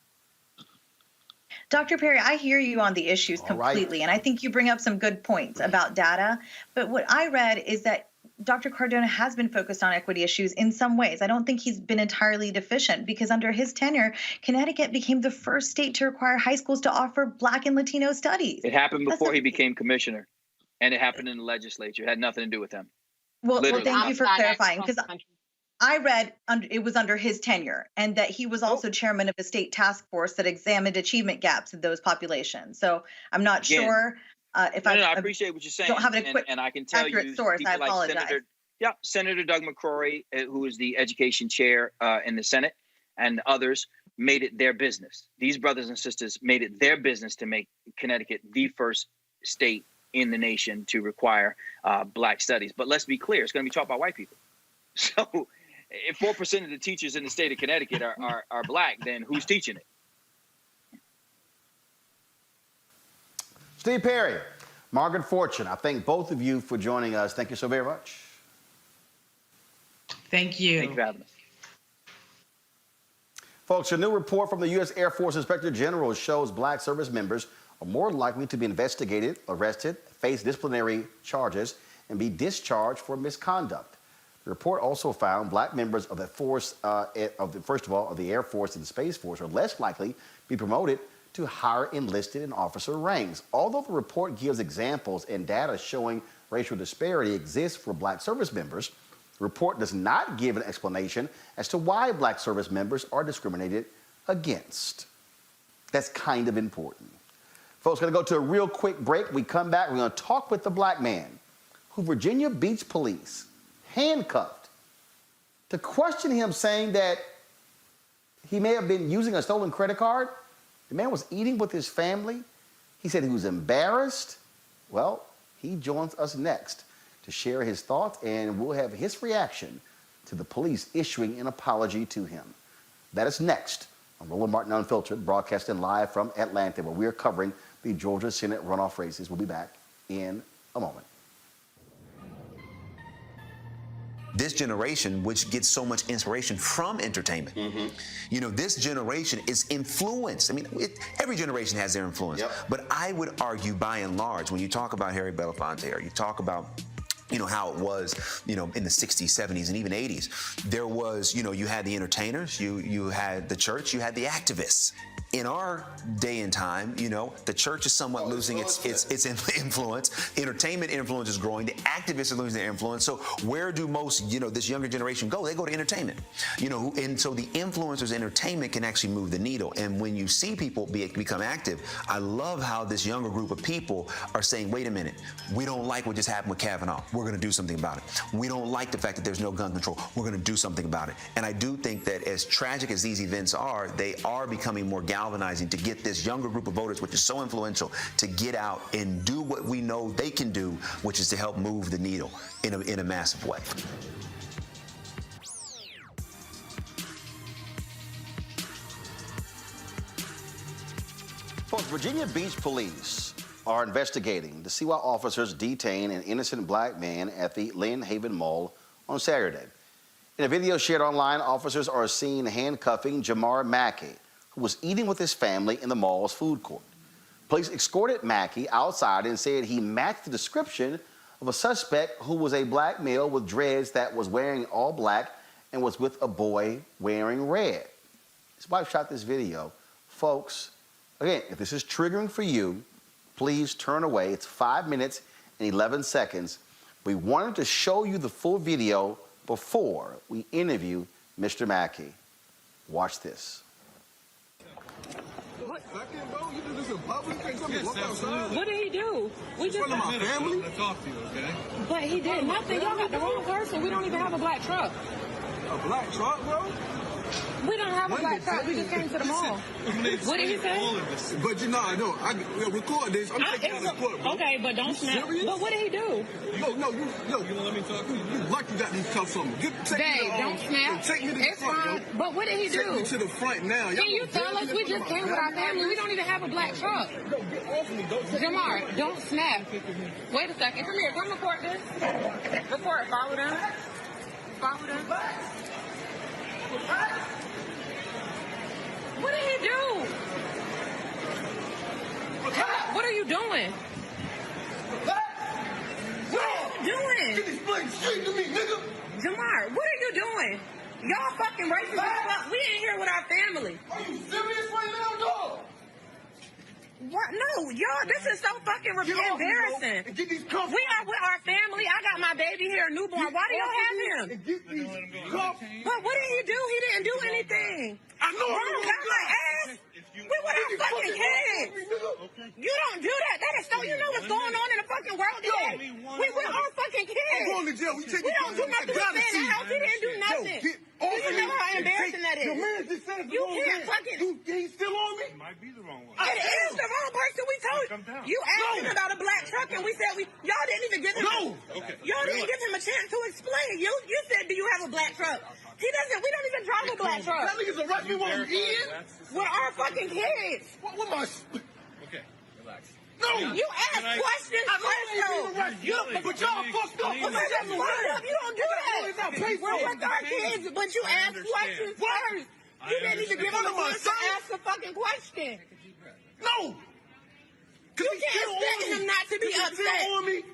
Dr. Perry, I hear you on the issues completely, and I think you bring up some good points about data. But what I read is that Dr. Cardona has been focused on equity issues in some ways. I don't think he's been entirely deficient because under his tenure, Connecticut became the first state to require high schools to offer Black and Latino studies. It happened before he became commissioner, and it happened in the legislature. It had nothing to do with him. Well, thank you for clarifying, because I read it was under his tenure and that he was also chairman of a state task force that examined achievement gaps in those populations. So I'm not sure if I appreciate what you're saying. Don't have a quick, and I can tell accurate you, source. I like apologize. Senator Doug McCrory, who is the education chair in the Senate, and others made it their business. These brothers and sisters made it their business to make Connecticut the first state in the nation to require Black studies. But let's be clear, it's going to be taught by white people. So if 4% of the teachers in the state of Connecticut are Black, then who's teaching it? Steve Perry, Margaret Fortune, I thank both of you for joining us. Thank you so very much. Thank you. Thank you for having us. Folks, a new report from the U.S. Air Force Inspector General shows Black service members are more likely to be investigated, arrested, face disciplinary charges, and be discharged for misconduct. The report also found Black members of the force, of the Air Force and the Space Force are less likely to be promoted to higher enlisted and officer ranks. Although the report gives examples and data showing racial disparity exists for Black service members, the report does not give an explanation as to why Black service members are discriminated against. That's kind of important. Folks, going to go to a real quick break. We come back, we're going to talk with the Black man who Virginia Beach police handcuffed to question him, saying that he may have been using a stolen credit card. The man was eating with his family. He said he was embarrassed. Well, he joins us next to share his thoughts, and we'll have his reaction to the police issuing an apology to him. That is next on Roland Martin Unfiltered, broadcasting live from Atlanta, where we are covering the Georgia Senate runoff races. We'll be back in a moment. This generation, which gets so much inspiration from entertainment, you know, this generation is influenced. I mean, every generation has their influence. But I would argue, by and large, when you talk about Harry Belafonte, or you talk about, you know, how it was, you know, in the 60s, 70s, and even 80s, there was, you know, you had the entertainers, you had the church, you had the activists. In our day and time, you know, the church is somewhat losing its influence. Entertainment influence is growing. The activists are losing their influence. So where do most, you know, this younger generation go? They go to entertainment. You know, and so the influencers' entertainment can actually move the needle. And when you see people become active, I love how this younger group of people are saying, wait a minute, we don't like what just happened with Kavanaugh. We're going to do something about it. We don't like the fact that there's no gun control. We're going to do something about it. And I do think that as tragic as these events are, they are becoming more galvanizing to get this younger group of voters, which is so influential, to get out and do what we know they can do, which is to help move the needle in a massive way. Folks, Virginia Beach police are investigating to see why officers detained an innocent Black man at the Lynn Haven Mall on Saturday. In a video shared online, officers are seen handcuffing Jamar Mackey, who was eating with his family in the mall's food court. Police escorted Mackey outside and said he matched the description of a suspect who was a Black male with dreads that was wearing all black and was with a boy wearing red. His wife shot this video folks, again, if this is triggering for you, please turn away. It's 5 minutes and 11 seconds. We wanted to show you the full video before we interview Mr. Mackey. Watch this. What did he do? We just my family. To talk to you, okay? But he did nothing. Y'all got the wrong person. We don't even have a black truck. A black truck, bro? We don't have a black truck. We just came to the mall. What did he say? But you know, I know. I record this. I'm taking it to court, bro. Okay, but don't snap. But what did he do? No, you gonna let me talk? You lucky you got these cuffs on me. Dave, don't snap. Take me to the front, yo. But what did he do? Take me to the front now. Can you tell us? We just came with our family. We don't even have a black truck. Get off me. Jamar, don't snap. Wait a second. Come here. Come report this. Report. Follow them. Follow them. What did he do? What are you doing? What are you doing? Get these blades straight to me, nigga. Jamar, what are you doing? Y'all fucking racist as fuck. We ain't here with our family. Are you serious right now, dog? What? No, y'all, this is so fucking embarrassing. Get these cuffs. We are with our family. I got my baby here, a newborn. Why do y'all have him? Get these cuffs. But what did he do? He didn't do anything. I know. Bro, got my ass. We with our fucking kids. You don't do that. That is so. You know what's going on in the fucking world today. We with our fucking kids. I'm going to jail. We don't do nothing. We stay in the house. He didn't do nothing. Do you know how embarrassing that is? Your man just said you can't fucking. He's still on me. Might be the wrong one. It is the wrong person. We told you. You asked him about a black truck, and we said y'all didn't even give him. Y'all didn't give him a chance to explain. You said, do you have a black truck? He doesn't. We don't even drive a black truck. That nigga's arrest me while I'm eating. With our fucking kids. What my? Okay, relax. No! You ask questions first, but y'all fucked up. You don't do that. We're with our kids, but you ask questions first. You didn't even give him a chance to ask a fucking question. No! You can't expect him not to be upset.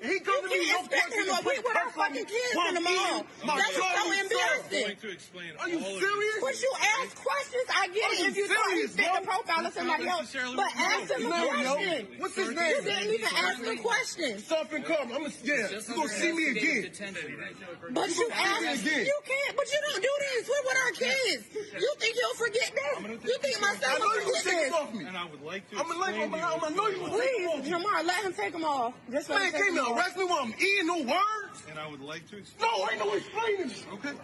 He you can't expect him. We with our fucking kids in the mall. That is so embarrassing. Are you serious? But you ask questions. I get it if you thought you fit the profile of somebody else. But ask him a question. What's his name? You didn't even ask the question. Stop and come. You're gonna see me again. But you ask. You can't. But you don't do this. We're with our kids. You think he'll forget this? You think my son will forget this? And I would like to. I'm gonna know you will. Please, Jamar, let him take them off. Man came to arrest me while I'm eating, no words? And I would like to explain. No, ain't no explaining. Okay.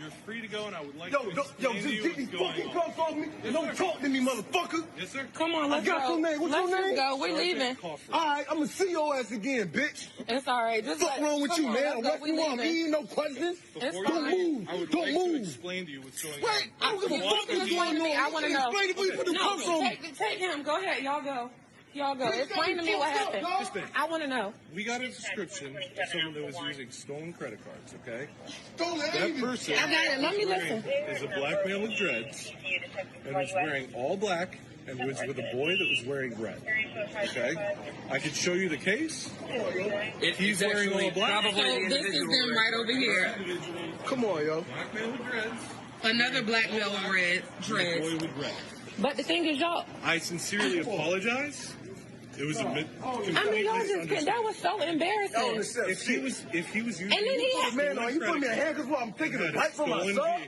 You're free to go, and I would like to explain just get these fucking cuffs off me and don't talk to me, motherfucker. Yes, sir. Come on, let's go. I got your name. What's your name? Let's go. We're leaving. All right, I'm gonna see your ass again, bitch. It's all right. Just what's wrong with you, man? Arrest me while I'm eating, no questions. Don't move. Don't move. Explain to you what's going on. Wait, I don't give a fuck what's going on. I want to know. Explain it before you put the cuffs on me. Take him. Go ahead. Y'all go. Y'all go. Explain to me what happened. I want to know. We got a description of someone that was using stolen credit cards, okay? Stolen? That person I got it. Let me listen. Is a black male with dreads and was wearing all black and was with a boy that was wearing red. Okay? I could show you the case. He's wearing all black. So this is them right over here. Come on, yo. Black male with dreads. Another black male with red dreads. Boy with red. But the thing is, y'all. I sincerely apologize. It was a I mean, y'all just can't. That was so embarrassing. If he was using and then he had, man, are you putting me in handcuffs while I'm taking a bite from myself?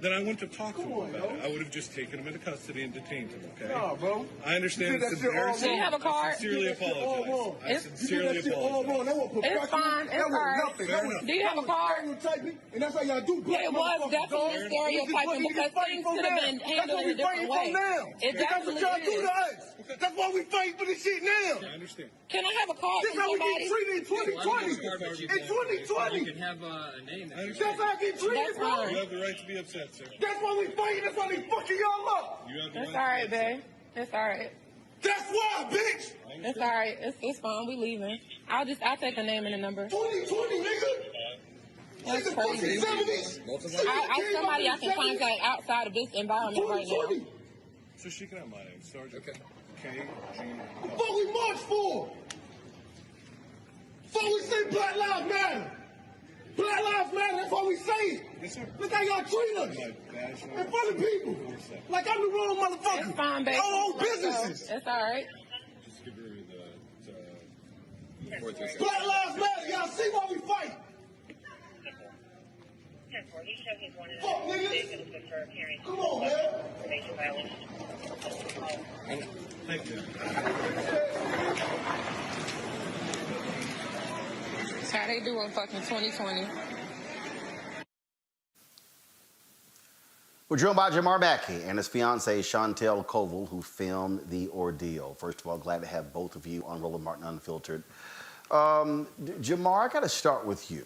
Then I went to talk to him about it. I would have just taken him into custody and detained him, okay? Nah, bro. I understand it's embarrassing. Do you have a card? I sincerely apologize. I sincerely apologize. It's fine. It's all right. Do you have a card? And that's how y'all do. It was definitely stereotyping because things could have been handled in a different way. It definitely is. That's why we fighting for this shit now. I understand. Can I have a card This from how we somebody? get treated in 2020. In 2020. You can have a name. That's how I get treated, bro. You have the right to be upset, sir. That's why we fighting. That's why they fucking y'all up. It's all right, babe. It's all right. That's why, bitch. It's all right. It's fine. We leaving. I'll take a name and a number. 2020, nigga. That's crazy. Somebody I can contact outside of this environment right now. So she can have my name, Sergeant. Okay. KG. What we march for? What we say Black Lives Matter? Black Lives Matter, that's what we say. Yes, sir. Look how y'all treat us. In front of people. Like I'm the wrong motherfucker. It's fine, baby. Y'all own businesses. It's all right. Black Lives Matter, y'all see why we fight. Fuck, niggas. Come on, man. Thank you. That's how they do in fucking 2020. We're joined by Jamar Mackey and his fiancee, Chantel Koval, who filmed the ordeal. First of all, glad to have both of you on Roland Martin Unfiltered. Jamar, I got to start with you.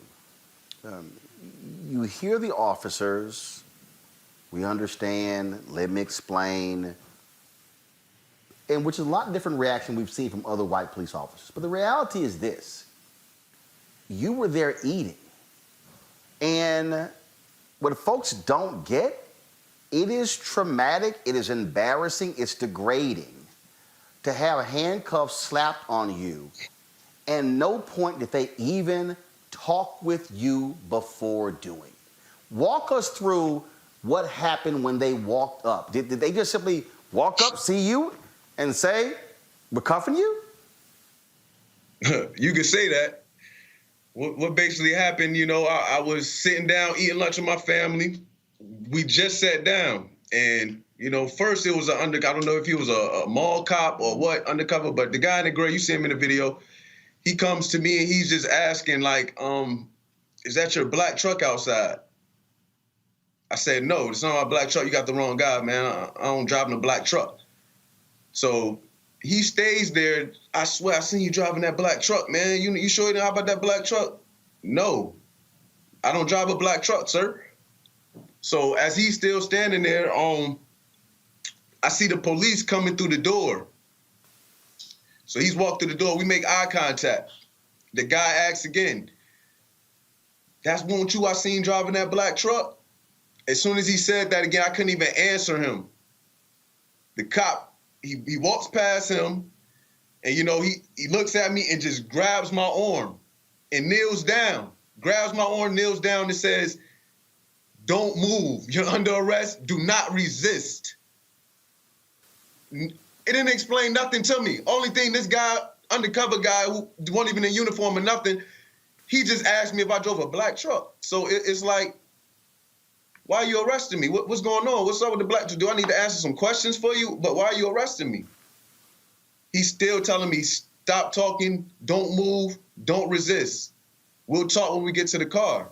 You hear the officers. We understand. Let me explain. And which is a lot different reaction we've seen from other white police officers. But the reality is this. You were there eating. And what folks don't get, it is traumatic, it is embarrassing, it's degrading to have handcuffs slapped on you and no point did they even talk with you before doing. Walk us through what happened when they walked up. Did they just simply walk up, see you, and say, we're cuffing you? You could say that. What basically happened, you know, I was sitting down eating lunch with my family. We just sat down. And, you know, first it was I don't know if he was a mall cop or what, undercover, but the guy in the gray, you see him in the video, he comes to me and he's just asking like, is that your black truck outside? I said, no, it's not my black truck. You got the wrong guy, man. I don't drive in a black truck. So he stays there. I swear, I seen you driving that black truck, man. You sure you know about that black truck? No, I don't drive a black truck, sir. So as he's still standing there, I see the police coming through the door. So he's walked through the door. We make eye contact. The guy asks again, that's one you I seen driving that black truck? As soon as he said that again, I couldn't even answer him. The cop, he walks past him, and, you know, he looks at me and just grabs my arm and kneels down, grabs my arm, kneels down and says, don't move. You're under arrest. Do not resist. It didn't explain nothing to me. Only thing, this guy, undercover guy who wasn't even in uniform or nothing, he just asked me if I drove a black truck. So it's like, why are you arresting me? What's going on? What's up with the black truck? Do I need to answer some questions for you? But why are you arresting me? He's still telling me, stop talking, don't move, don't resist. We'll talk when we get to the car.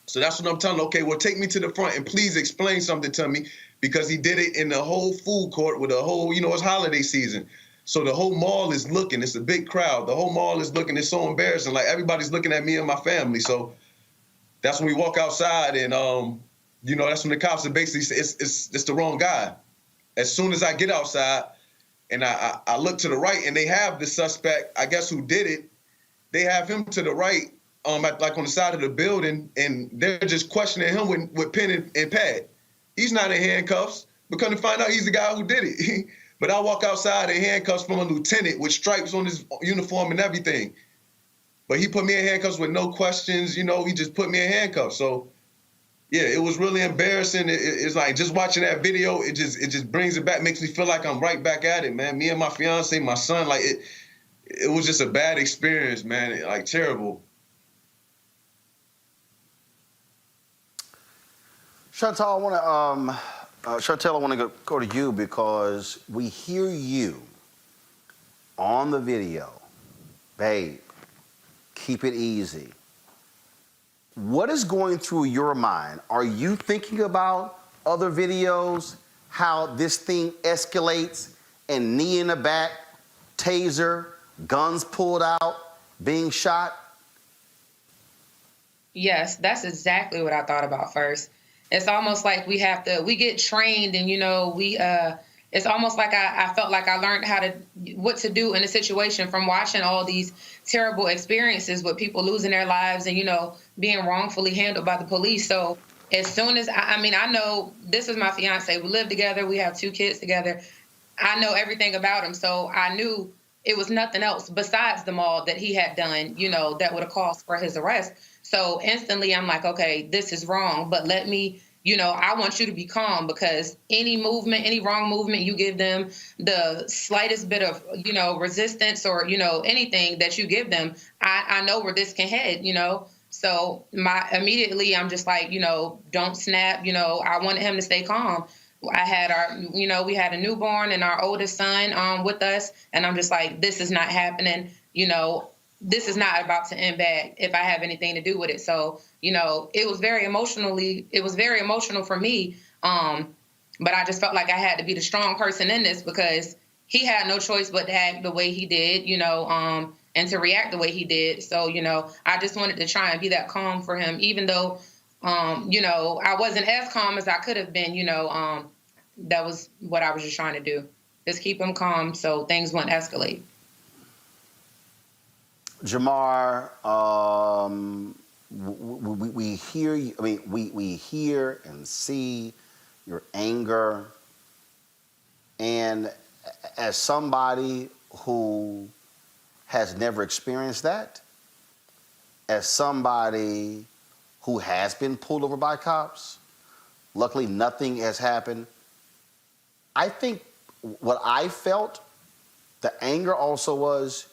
So that's what I'm telling him. Okay, well, take me to the front and please explain something to me, because he did it in the whole food court with a whole, you know, it's holiday season. So the whole mall is looking. It's a big crowd. The whole mall is looking. It's so embarrassing. Like, everybody's looking at me and my family. So that's when we walk outside and, you know, that's when the cops are basically say, it's the wrong guy. As soon as I get outside and I look to the right and they have the suspect, I guess who did it, they have him to the right, like on the side of the building, and they're just questioning him with pen and pad. He's not in handcuffs, but come to find out he's the guy who did it. But I walk outside in handcuffs from a lieutenant with stripes on his uniform and everything. But he put me in handcuffs with no questions, you know, he just put me in handcuffs. So yeah, it was really embarrassing. It's like just watching that video, it just brings it back, makes me feel like I'm right back at it, man. Me and my fiance, my son, like it was just a bad experience, man, like terrible. Chantal, I want to go to you because we hear you on the video. Babe, keep it easy. What is going through your mind? Are you thinking about other videos, how this thing escalates, and knee in the back, taser, guns pulled out, being shot? Yes, that's exactly what I thought about first. It's almost like we get trained and, you know, it's almost like I felt like I learned what to do in a situation from watching all these terrible experiences with people losing their lives and, you know, being wrongfully handled by the police. So as soon as, I know this is my fiance. We live together. We have 2 kids together. I know everything about him. So I knew it was nothing else besides the mall that he had done, you know, that would have caused for his arrest. So instantly I'm like, okay, this is wrong, but let me, I want you to be calm, because any movement, any wrong movement, you give them the slightest bit of, resistance or, anything that you give them, I know where this can head, So immediately I'm just like, don't snap, I wanted him to stay calm. I had we had a newborn and our oldest son with us, and I'm just like, this is not happening, this is not about to end bad if I have anything to do with it. So, it was very emotional for me. But I just felt like I had to be the strong person in this, because he had no choice but to act the way he did, and to react the way he did. So, I just wanted to try and be that calm for him, even though, I wasn't as calm as I could have been, that was what I was just trying to do. Just keep him calm so things wouldn't escalate. Jamar, we hear you. I mean, we hear and see your anger, and as somebody who has never experienced that, as somebody who has been pulled over by cops, luckily nothing has happened. I think what I felt, the anger also was,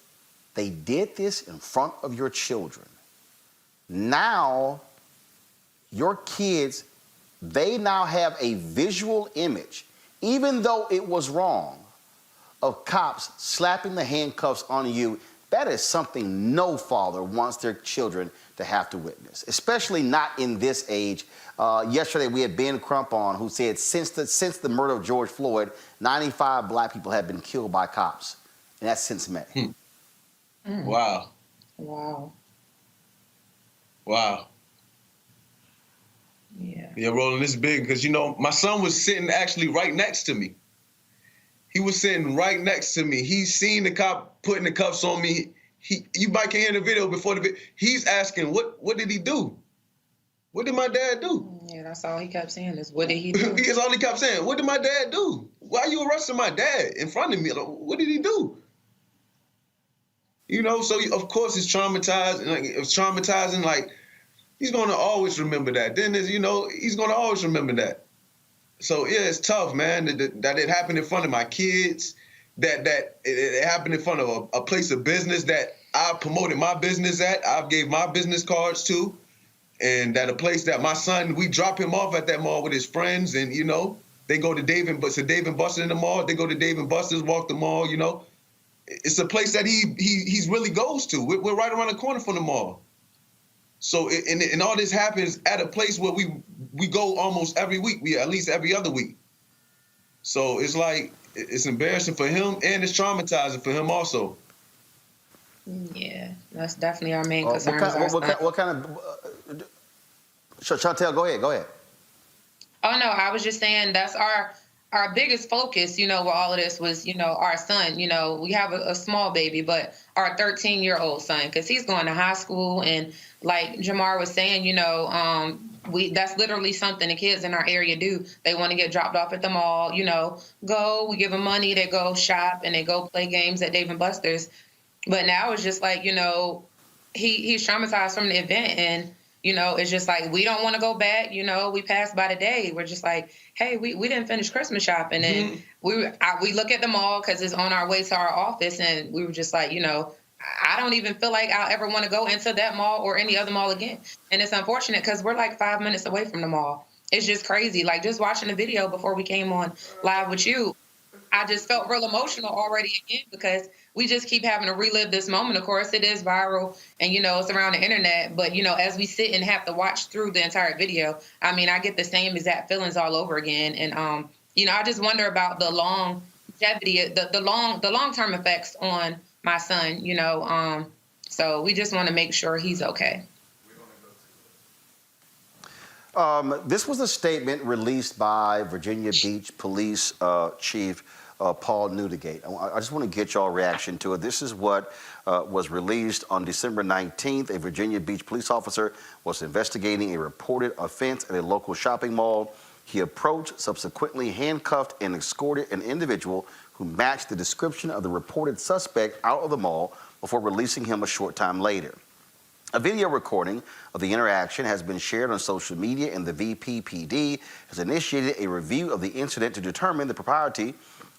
they did this in front of your children. Now, your kids, they now have a visual image, even though it was wrong, of cops slapping the handcuffs on you. That is something no father wants their children to have to witness, especially not in this age. Yesterday, we had Ben Crump on, who said since the murder of George Floyd, 95 black people have been killed by cops, and that's since May. Wow. Wow. Wow. Yeah, Roland, this is big because, my son was sitting actually right next to me. He was sitting right next to me. He's seen the cop putting the cuffs on me. You might can hear in the video before the video. He's asking, what did he do? What did my dad do? Yeah, that's all he kept saying is, what did he do? That's all he kept saying. What did my dad do? Why are you arresting my dad in front of me? Like, what did he do? So of course it's traumatized. Like, it was traumatizing. Like, he's going to always remember that. Then he's going to always remember that. So yeah, it's tough, man. That it happened in front of my kids. That it happened in front of a place of business that I promoted my business at. I gave my business cards to, and that a place that my son, we drop him off at that mall with his friends, and they go to Dave and Buster's in the mall. They go to Dave and Buster's, walk the mall. It's a place that he's really goes to. We're right around the corner from the mall. So and all this happens at a place where we go almost every week. We at least every other week. So it's like, it's embarrassing for him, and it's traumatizing for him also. Yeah, that's definitely our main concern. What kind of Chantel, go ahead. Oh no, I was just saying that's our biggest focus, with all of this was, our son. We have a small baby, but our 13-year-old son, because he's going to high school, and like Jamar was saying, that's literally something the kids in our area do. They want to get dropped off at the mall, we give them money, they go shop, and they go play games at Dave & Buster's. But now it's just like, he's traumatized from the event, and it's just like, we don't want to go back. We passed by the day. We're just like, hey, we didn't finish Christmas shopping. And we look at the mall because it's on our way to our office. And we were just like, I don't even feel like I'll ever want to go into that mall or any other mall again. And it's unfortunate because we're like 5 minutes away from the mall. It's just crazy. Like, just watching the video before we came on live with you, I just felt real emotional already again, because we just keep having to relive this moment. Of course, it is viral and, it's around the internet. But, as we sit and have to watch through the entire video, I mean, I get the same exact feelings all over again. And, I just wonder about the longevity, the long-term effects on my son, so we just want to make sure he's okay. This was a statement released by Virginia Beach Police Chief Paul Newdigate. I just want to get y'all reaction to it. This is what was released on December 19th. A Virginia Beach police officer was investigating a reported offense at a local shopping mall. He approached, subsequently handcuffed, and escorted an individual who matched the description of the reported suspect out of the mall before releasing him a short time later. A video recording of the interaction has been shared on social media, and the VPPD has initiated a review of the incident to determine the propriety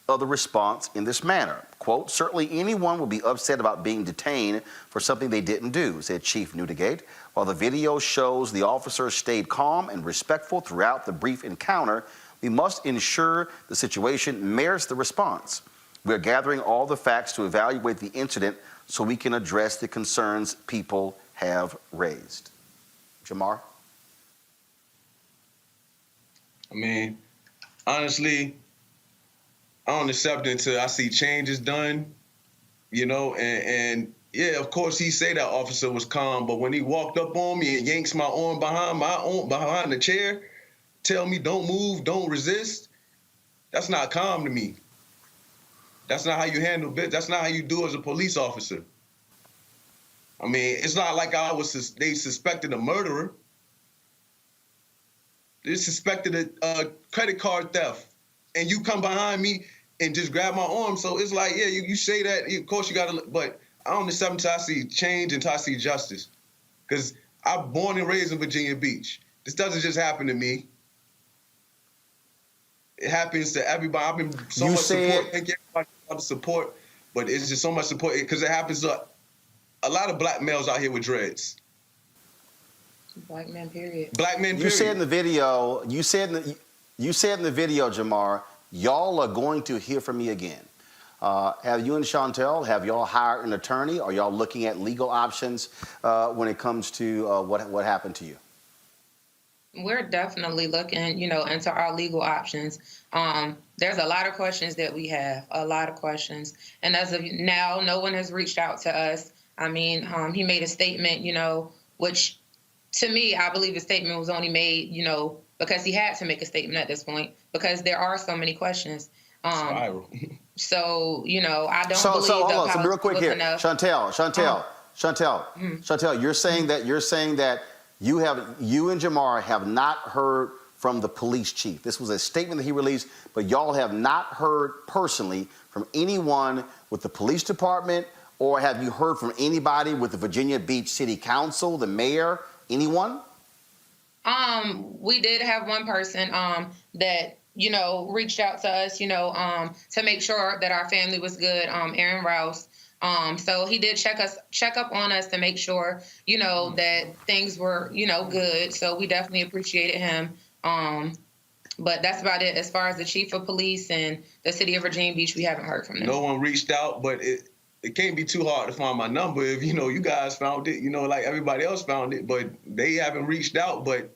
of the response in this manner. Quote, certainly anyone would be upset about being detained for something they didn't do, said Chief Newdigate. While the video shows the officer stayed calm and respectful throughout the brief encounter, we must ensure the situation merits the response. We are gathering all the facts to evaluate the incident so we can address the concerns people have raised. Jamar? I mean, honestly, I don't accept it until I see changes done, you know, and yeah, of course he say that officer was calm, but when he walked up on me and yanks my arm behind the chair, tell me don't move, don't resist, that's not calm to me. That's not how you handle business. That's not how you do as a police officer. I mean, it's not like they suspected a murderer. They suspected a credit card theft. And you come behind me and just grab my arm. So it's like, yeah, you say that, of course you gotta, but I don't accept until I see change and until I see justice. Because I'm born and raised in Virginia Beach. This doesn't just happen to me. It happens to everybody. I've been so much support. Thank you everybody for the support, but it's just so much support because it happens to a lot of black males out here with dreads. Black men, period. Black men, period. You said in the video, Jamar, y'all are going to hear from me again. Have you and Chantel, have y'all hired an attorney? Are y'all looking at legal options when it comes to what happened to you? We're definitely looking, you know, into our legal options. There's a lot of questions that we have, a lot of questions. And as of now, no one has reached out to us. I mean, he made a statement, you know, which to me, I believe the statement was only made, you know, because he had to make a statement at this point because there are so many questions. So, you know, I don't believe hold on. So real quick here, enough. Chantel, you're saying that you and Jamar have not heard from the police chief. This was a statement that he released, but y'all have not heard personally from anyone with the police department, or have you heard from anybody with the Virginia Beach City Council, the mayor, anyone? We did have one person that, you know, reached out to us, you know, to make sure that our family was good, Aaron Rouse. So he did check up on us to make sure, you know, that things were, you know, good. So we definitely appreciated him. But that's about it. As far as the chief of police and the city of Virginia Beach, we haven't heard from them. No one reached out, but it can't be too hard to find my number if, you know, you guys found it, you know, like everybody else found it, but they haven't reached out. But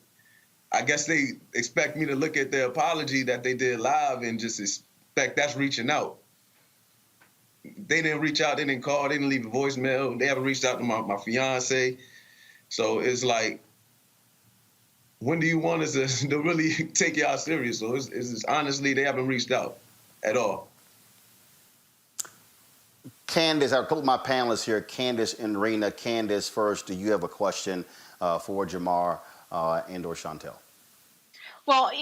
I guess they expect me to look at their apology that they did live and just expect that's reaching out. They didn't reach out, they didn't call, they didn't leave a voicemail. They haven't reached out to my fiance. So it's like, when do you want us to really take y'all serious? So it's honestly, they haven't reached out at all. Candace, I'll couple my panelists here, Candace and Rena. Candace first, do you have a question for Jamar and or Chantel? Well,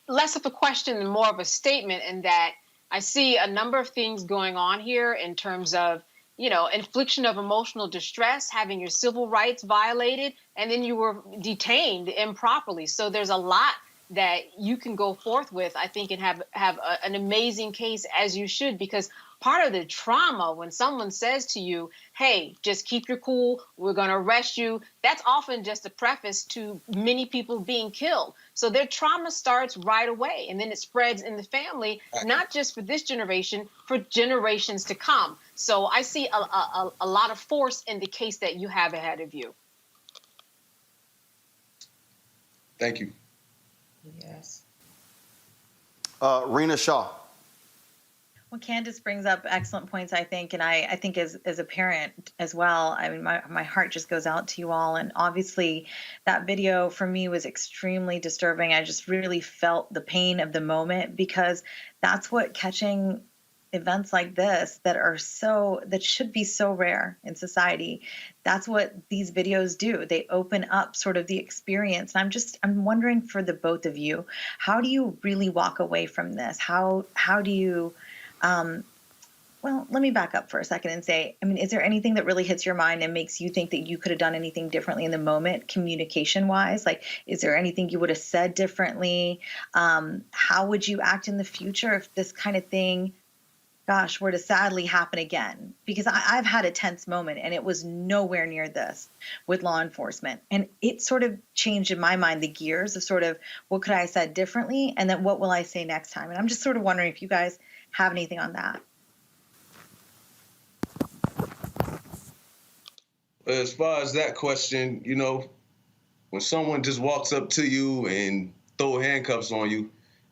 less of a question and more of a statement in that I see a number of things going on here in terms of, you know, infliction of emotional distress, having your civil rights violated, and then you were detained improperly. So there's a lot that you can go forth with, I think, and have an amazing case, as you should, because part of the trauma when someone says to you, hey, just keep your cool, we're going to arrest you, that's often just a preface to many people being killed. So their trauma starts right away, and then it spreads in the family, not just for this generation, for generations to come. So I see a lot of force in the case that you have ahead of you. Thank you. Yes. Rena Shaw. Well, Candace brings up excellent points, I think, and I think as a parent as well, I mean, my heart just goes out to you all. And obviously that video for me was extremely disturbing. I just really felt the pain of the moment, because that's what catching events like this that should be so rare in society, that's what these videos do. They open up sort of the experience. And I'm wondering for the both of you, how do you really walk away from this? How do you Well, let me back up for a second and say, I mean, is there anything that really hits your mind and makes you think that you could have done anything differently in the moment, communication-wise? Like, is there anything you would have said differently? How would you act in the future if this kind of thing, gosh, were to sadly happen again? Because I've had a tense moment, and it was nowhere near this with law enforcement. And it sort of changed in my mind the gears of sort of what could I have said differently, and then what will I say next time? And I'm just sort of wondering if you guys have anything on that. As far as that question, you know, when someone just walks up to you and throw handcuffs on you,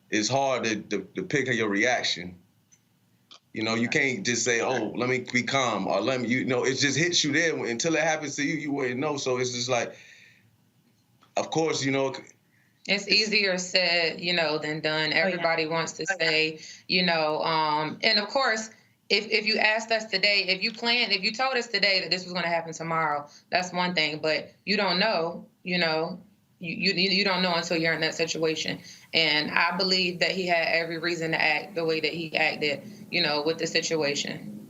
it's hard to pick your reaction. You know, you can't just say, oh, let me be calm, or let me, you know, it just hits you there. Until it happens to you, you wouldn't know. So it's just like, of course, you know. It's easier said, you know, than done. Everybody wants to say, you know, and of course, if you asked us today, if you told us today that this was going to happen tomorrow, that's one thing. But you don't know, you know, you don't know until you're in that situation. And I believe that he had every reason to act the way that he acted, you know, with the situation.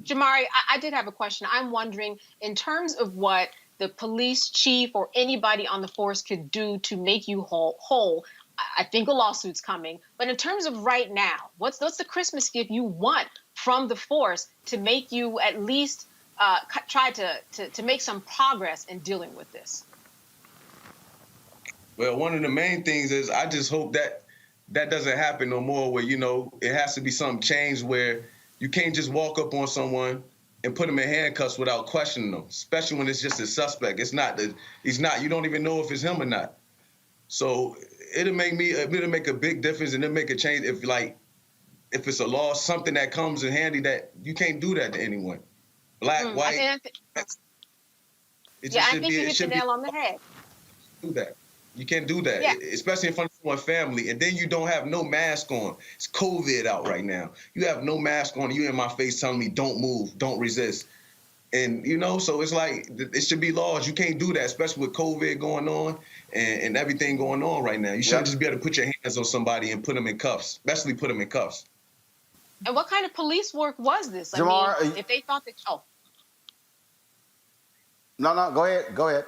Jamari, I did have a question. I'm wondering, in terms of what the police chief or anybody on the force could do to make you whole, I think a lawsuit's coming. But in terms of right now, what's the Christmas gift you want from the force to make you at least try to make some progress in dealing with this? Well, one of the main things is I just hope that doesn't happen no more, where, you know, it has to be something changed where you can't just walk up on someone and put them in handcuffs without questioning them, especially when it's just a suspect. He's not, you don't even know if it's him or not. So it'll make a big difference, and it'll make a change if it's a law, something that comes in handy that you can't do that to anyone. Black, white. I think you hit the nail on the head. Do that. You can't do that, especially in front of someone's family. And then you don't have no mask on. It's COVID out right now. You have no mask on. You in my face telling me don't move, don't resist. And, you know, so it's like it should be laws. You can't do that, especially with COVID going on and everything going on right now. You shouldn't just be able to put your hands on somebody and put them in cuffs, especially put them in cuffs. And what kind of police work was this? Jamar, I mean, if they thought that, No, go ahead.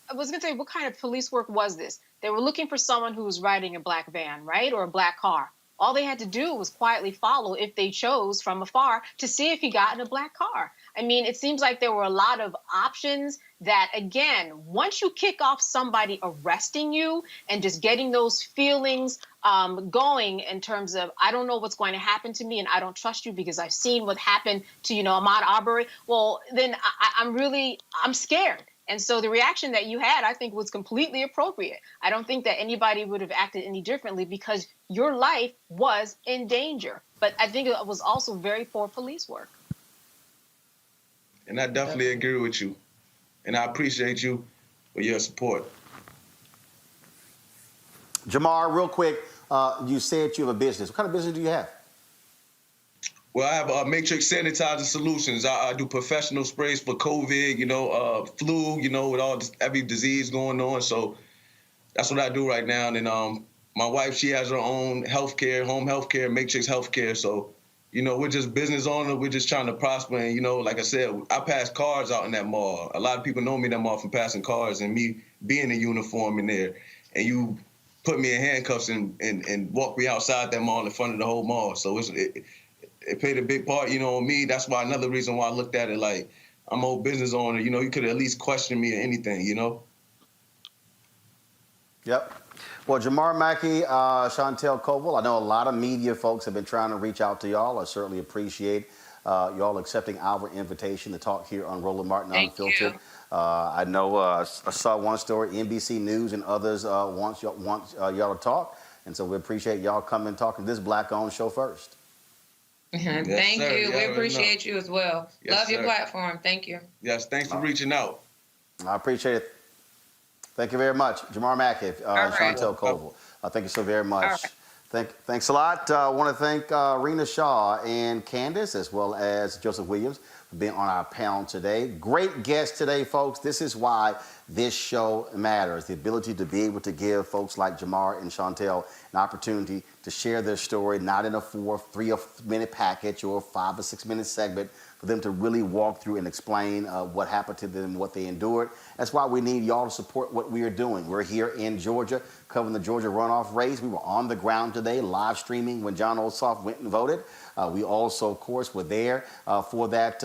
I was going to say, what kind of police work was this? They were looking for someone who was riding a black van, right? Or a black car. All they had to do was quietly follow, if they chose, from afar to see if he got in a black car. I mean, it seems like there were a lot of options that, again, once you kick off somebody arresting you and just getting those feelings going in terms of, I don't know what's going to happen to me and I don't trust you because I've seen what happened to, you know, Ahmaud Arbery, well, then I'm scared. And so the reaction that you had, I think, was completely appropriate. I don't think that anybody would have acted any differently because your life was in danger. But I think it was also very poor police work. And I definitely agree with you. And I appreciate you for your support. Jamar, real quick, you said you have a business. What kind of business do you have? Well, I have Matrix Sanitizer Solutions. I do professional sprays for COVID, you know, flu, you know, with every disease going on. So that's what I do right now. And then my wife, she has her own healthcare, home healthcare, Matrix Healthcare. So, you know, we're just business owners. We're just trying to prosper. And, you know, like I said, I pass cars out in that mall. A lot of people know me in that mall from passing cars and me being in uniform in there. And you put me in handcuffs and walk me outside that mall in front of the whole mall. So it played a big part, you know, on me. That's why another reason why I looked at it like I'm a business owner. You know, you could at least question me or anything, you know? Yep. Well, Jamar Mackey, Chantel Koval, I know a lot of media folks have been trying to reach out to y'all. I certainly appreciate y'all accepting our invitation to talk here on Roland Martin Unfiltered. I know I saw one story, NBC News and others want y'all to talk. And so we appreciate y'all coming and talking to this Black-owned show first. Thank you. We appreciate you as well. Love your platform. Thank you. Yes, thanks for reaching out. I appreciate it. Thank you very much. Jamar Mackey, Chantel Koval. Thank you so very much. Thanks a lot. I want to thank Rena Shaw and Candace, as well as Joseph Williams, for being on our panel today. Great guest today, folks. This is why this show matters. The ability to be able to give folks like Jamar and Chantel an opportunity to share their story, not in a 3-minute package or a 5 or 6 minute segment, for them to really walk through and explain what happened to them, what they endured. That's why we need y'all to support what we are doing. We're here in Georgia covering the Georgia runoff race. We were on the ground today, live streaming when Jon Ossoff went and voted. We also, of course, were there for that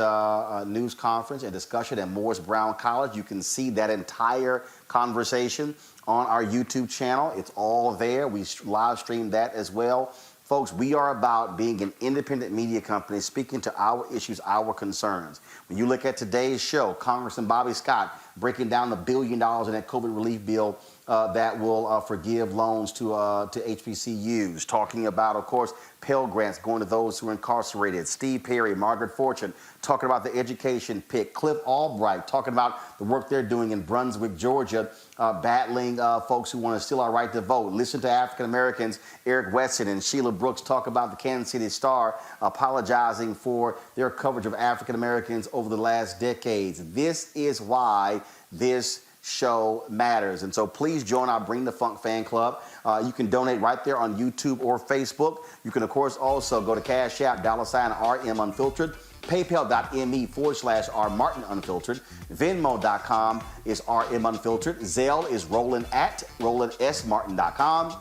news conference and discussion at Morris Brown College. You can see that entire conversation on our YouTube channel. It's all there. We live streamed that as well. Folks, we are about being an independent media company speaking to our issues, our concerns. When you look at today's show, Congressman Bobby Scott breaking down the $1 billion in that COVID relief bill that will forgive loans to HBCUs, talking about, of course, Pell Grants going to those who are incarcerated. Steve Perry, Margaret Fortune, talking about the education pick. Cliff Albright, talking about the work they're doing in Brunswick, Georgia, battling folks who want to steal our right to vote. Listen to African Americans, Eric Wesson and Sheila Brooks, talk about the Kansas City Star apologizing for their coverage of African Americans over the last decades. This is why this show matters. And so please join our Bring the Funk fan club. You can donate right there on YouTube or Facebook. You can, of course, also go to Cash App, $RM Unfiltered, PayPal.me/R Martin Unfiltered, Venmo.com is RM Unfiltered, Zelle is Roland at RolandSMartin.com.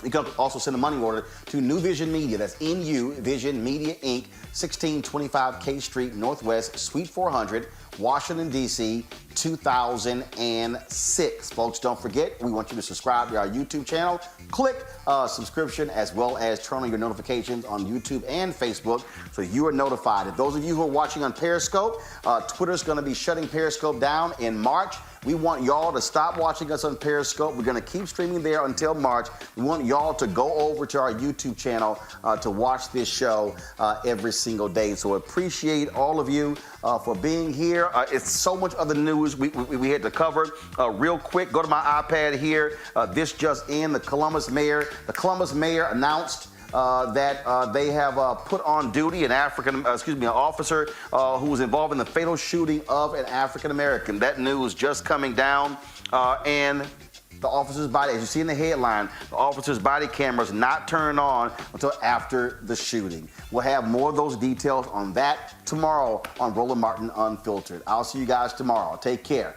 You can also send a money order to New Vision Media. That's NU Vision Media Inc., 1625 K Street Northwest, Suite 400, Washington, D.C., 2006. Folks, don't forget, we want you to subscribe to our YouTube channel. Click subscription as well as turn on your notifications on YouTube and Facebook so you are notified. If those of you who are watching on Periscope, Twitter's going to be shutting Periscope down in March. We want y'all to stop watching us on Periscope. We're going to keep streaming there until March. We want y'all to go over to our YouTube channel to watch this show every single day. So appreciate all of you for being here. It's so much other news we had to cover. Real quick, go to my iPad here. This just in, the Columbus mayor announced that they have put on duty an officer who was involved in the fatal shooting of an African American. That news just coming down, and the officer's body, as you see in the headline, the officer's body cameras not turned on until after the shooting. We'll have more of those details on that tomorrow on Roland Martin Unfiltered. I'll see you guys tomorrow. Take care.